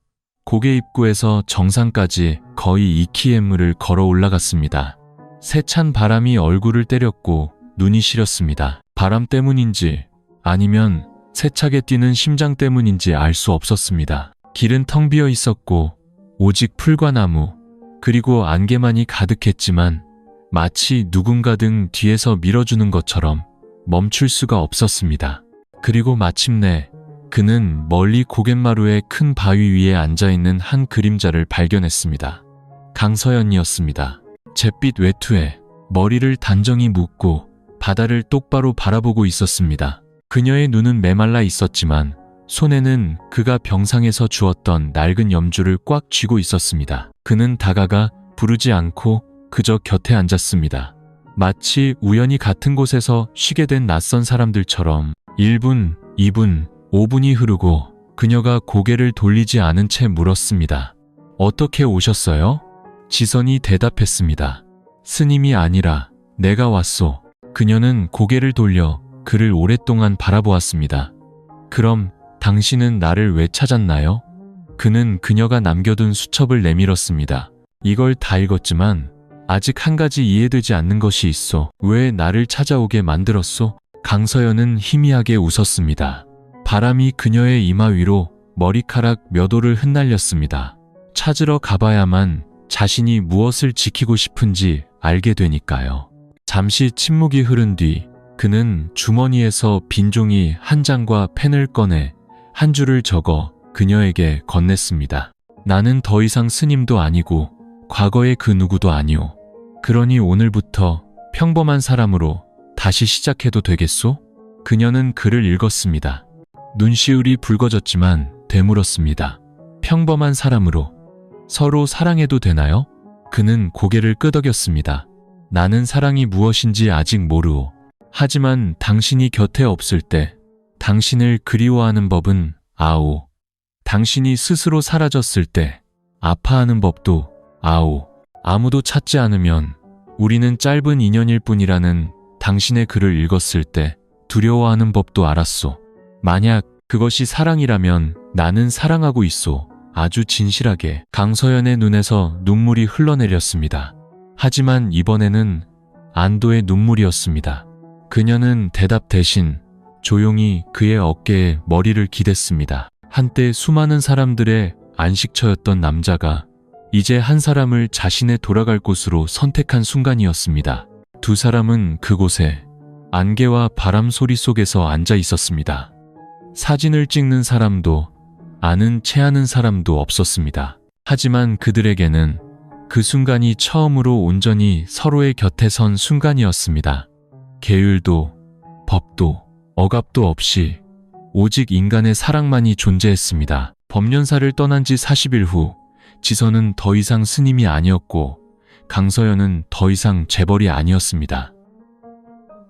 Speaker 1: 고개 입구에서 정상까지 거의 2km를 걸어 올라갔습니다. 세찬 바람이 얼굴을 때렸고 눈이 시렸습니다. 바람 때문인지 아니면 세차게 뛰는 심장 때문인지 알 수 없었습니다. 길은 텅 비어 있었고 오직 풀과 나무 그리고 안개만이 가득했지만 마치 누군가 등 뒤에서 밀어주는 것처럼 멈출 수가 없었습니다. 그리고 마침내 그는 멀리 고갯마루의 큰 바위 위에 앉아있는 한 그림자를 발견했습니다. 강서연이었습니다. 잿빛 외투에 머리를 단정히 묶고 바다를 똑바로 바라보고 있었습니다. 그녀의 눈은 메말라 있었지만 손에는 그가 병상에서 주었던 낡은 염주를 꽉 쥐고 있었습니다. 그는 다가가 부르지 않고 그저 곁에 앉았습니다. 마치 우연히 같은 곳에서 쉬게 된 낯선 사람들처럼 1분, 2분, 5분이 흐르고 그녀가 고개를 돌리지 않은 채 물었습니다. 어떻게 오셨어요? 지선이 대답했습니다. 스님이 아니라 내가 왔소. 그녀는 고개를 돌려 그를 오랫동안 바라보았습니다. 그럼 당신은 나를 왜 찾았나요? 그는 그녀가 남겨둔 수첩을 내밀었습니다. 이걸 다 읽었지만 아직 한 가지 이해되지 않는 것이 있어. 왜 나를 찾아오게 만들었소? 강서연은 희미하게 웃었습니다. 바람이 그녀의 이마 위로 머리카락 몇 올을 흩날렸습니다. 찾으러 가봐야만 자신이 무엇을 지키고 싶은지 알게 되니까요. 잠시 침묵이 흐른 뒤 그는 주머니에서 빈 종이 한 장과 펜을 꺼내 한 줄을 적어 그녀에게 건넸습니다. 나는 더 이상 스님도 아니고 과거의 그 누구도 아니오. 그러니 오늘부터 평범한 사람으로 다시 시작해도 되겠소? 그녀는 글을 읽었습니다. 눈시울이 붉어졌지만 되물었습니다. 평범한 사람으로 서로 사랑해도 되나요? 그는 고개를 끄덕였습니다. 나는 사랑이 무엇인지 아직 모르오. 하지만 당신이 곁에 없을 때 당신을 그리워하는 법은 아오. 당신이 스스로 사라졌을 때 아파하는 법도 아오. 아무도 찾지 않으면 우리는 짧은 인연일 뿐이라는 당신의 글을 읽었을 때 두려워하는 법도 알았소. 만약 그것이 사랑이라면 나는 사랑하고 있소. 아주 진실하게. 강서연의 눈에서 눈물이 흘러내렸습니다. 하지만 이번에는 안도의 눈물이었습니다. 그녀는 대답 대신 조용히 그의 어깨에 머리를 기댔습니다. 한때 수많은 사람들의 안식처였던 남자가 이제 한 사람을 자신의 돌아갈 곳으로 선택한 순간이었습니다. 두 사람은 그곳에 안개와 바람 소리 속에서 앉아 있었습니다. 사진을 찍는 사람도 아는 체하는 사람도 없었습니다. 하지만 그들에게는 그 순간이 처음으로 온전히 서로의 곁에 선 순간이었습니다. 계율도 법도 억압도 없이 오직 인간의 사랑만이 존재했습니다. 법련사를 떠난 지 40일 후 지선은 더 이상 스님이 아니었고 강서연은 더 이상 재벌이 아니었습니다.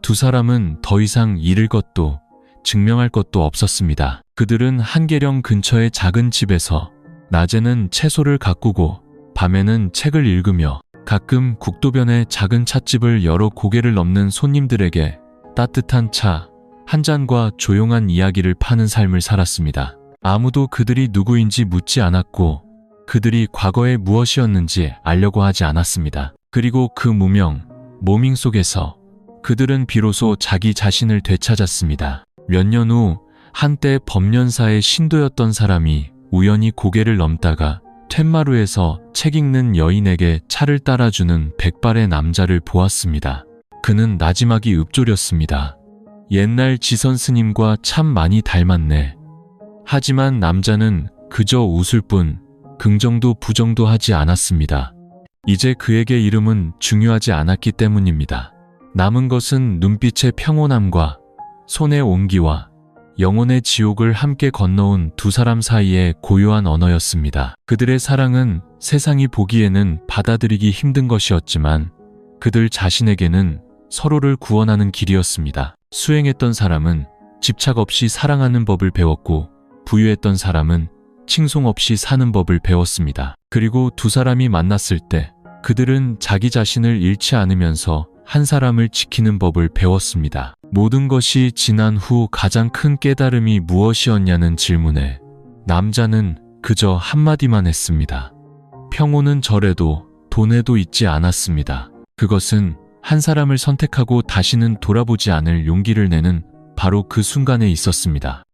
Speaker 1: 두 사람은 더 이상 잃을 것도 증명할 것도 없었습니다. 그들은 한계령 근처의 작은 집에서 낮에는 채소를 가꾸고 밤에는 책을 읽으며 가끔 국도변의 작은 찻집을 열어 고개를 넘는 손님들에게 따뜻한 차 한 잔과 조용한 이야기를 파는 삶을 살았습니다. 아무도 그들이 누구인지 묻지 않았고 그들이 과거에 무엇이었는지 알려고 하지 않았습니다. 그리고 그 무명, 모밍 속에서 그들은 비로소 자기 자신을 되찾았습니다. 몇 년 후 한때 법련사의 신도였던 사람이 우연히 고개를 넘다가 툇마루에서 책 읽는 여인에게 차를 따라주는 백발의 남자를 보았습니다. 그는 나지막이 읊조렸습니다. 옛날 지선 스님과 참 많이 닮았네. 하지만 남자는 그저 웃을 뿐 긍정도 부정도 하지 않았습니다. 이제 그에게 이름은 중요하지 않았기 때문입니다. 남은 것은 눈빛의 평온함과 손의 온기와 영혼의 지옥을 함께 건너온 두 사람 사이의 고요한 언어였습니다. 그들의 사랑은 세상이 보기에는 받아들이기 힘든 것이었지만 그들 자신에게는 서로를 구원하는 길이었습니다. 수행했던 사람은 집착 없이 사랑하는 법을 배웠고 부유했던 사람은 칭송 없이 사는 법을 배웠습니다. 그리고 두 사람이 만났을 때 그들은 자기 자신을 잃지 않으면서 한 사람을 지키는 법을 배웠습니다. 모든 것이 지난 후 가장 큰 깨달음이 무엇이었냐는 질문에 남자는 그저 한마디만 했습니다. 평온은 절에도 돈에도 있지 않았습니다. 그것은 한 사람을 선택하고 다시는 돌아보지 않을 용기를 내는 바로 그 순간에 있었습니다.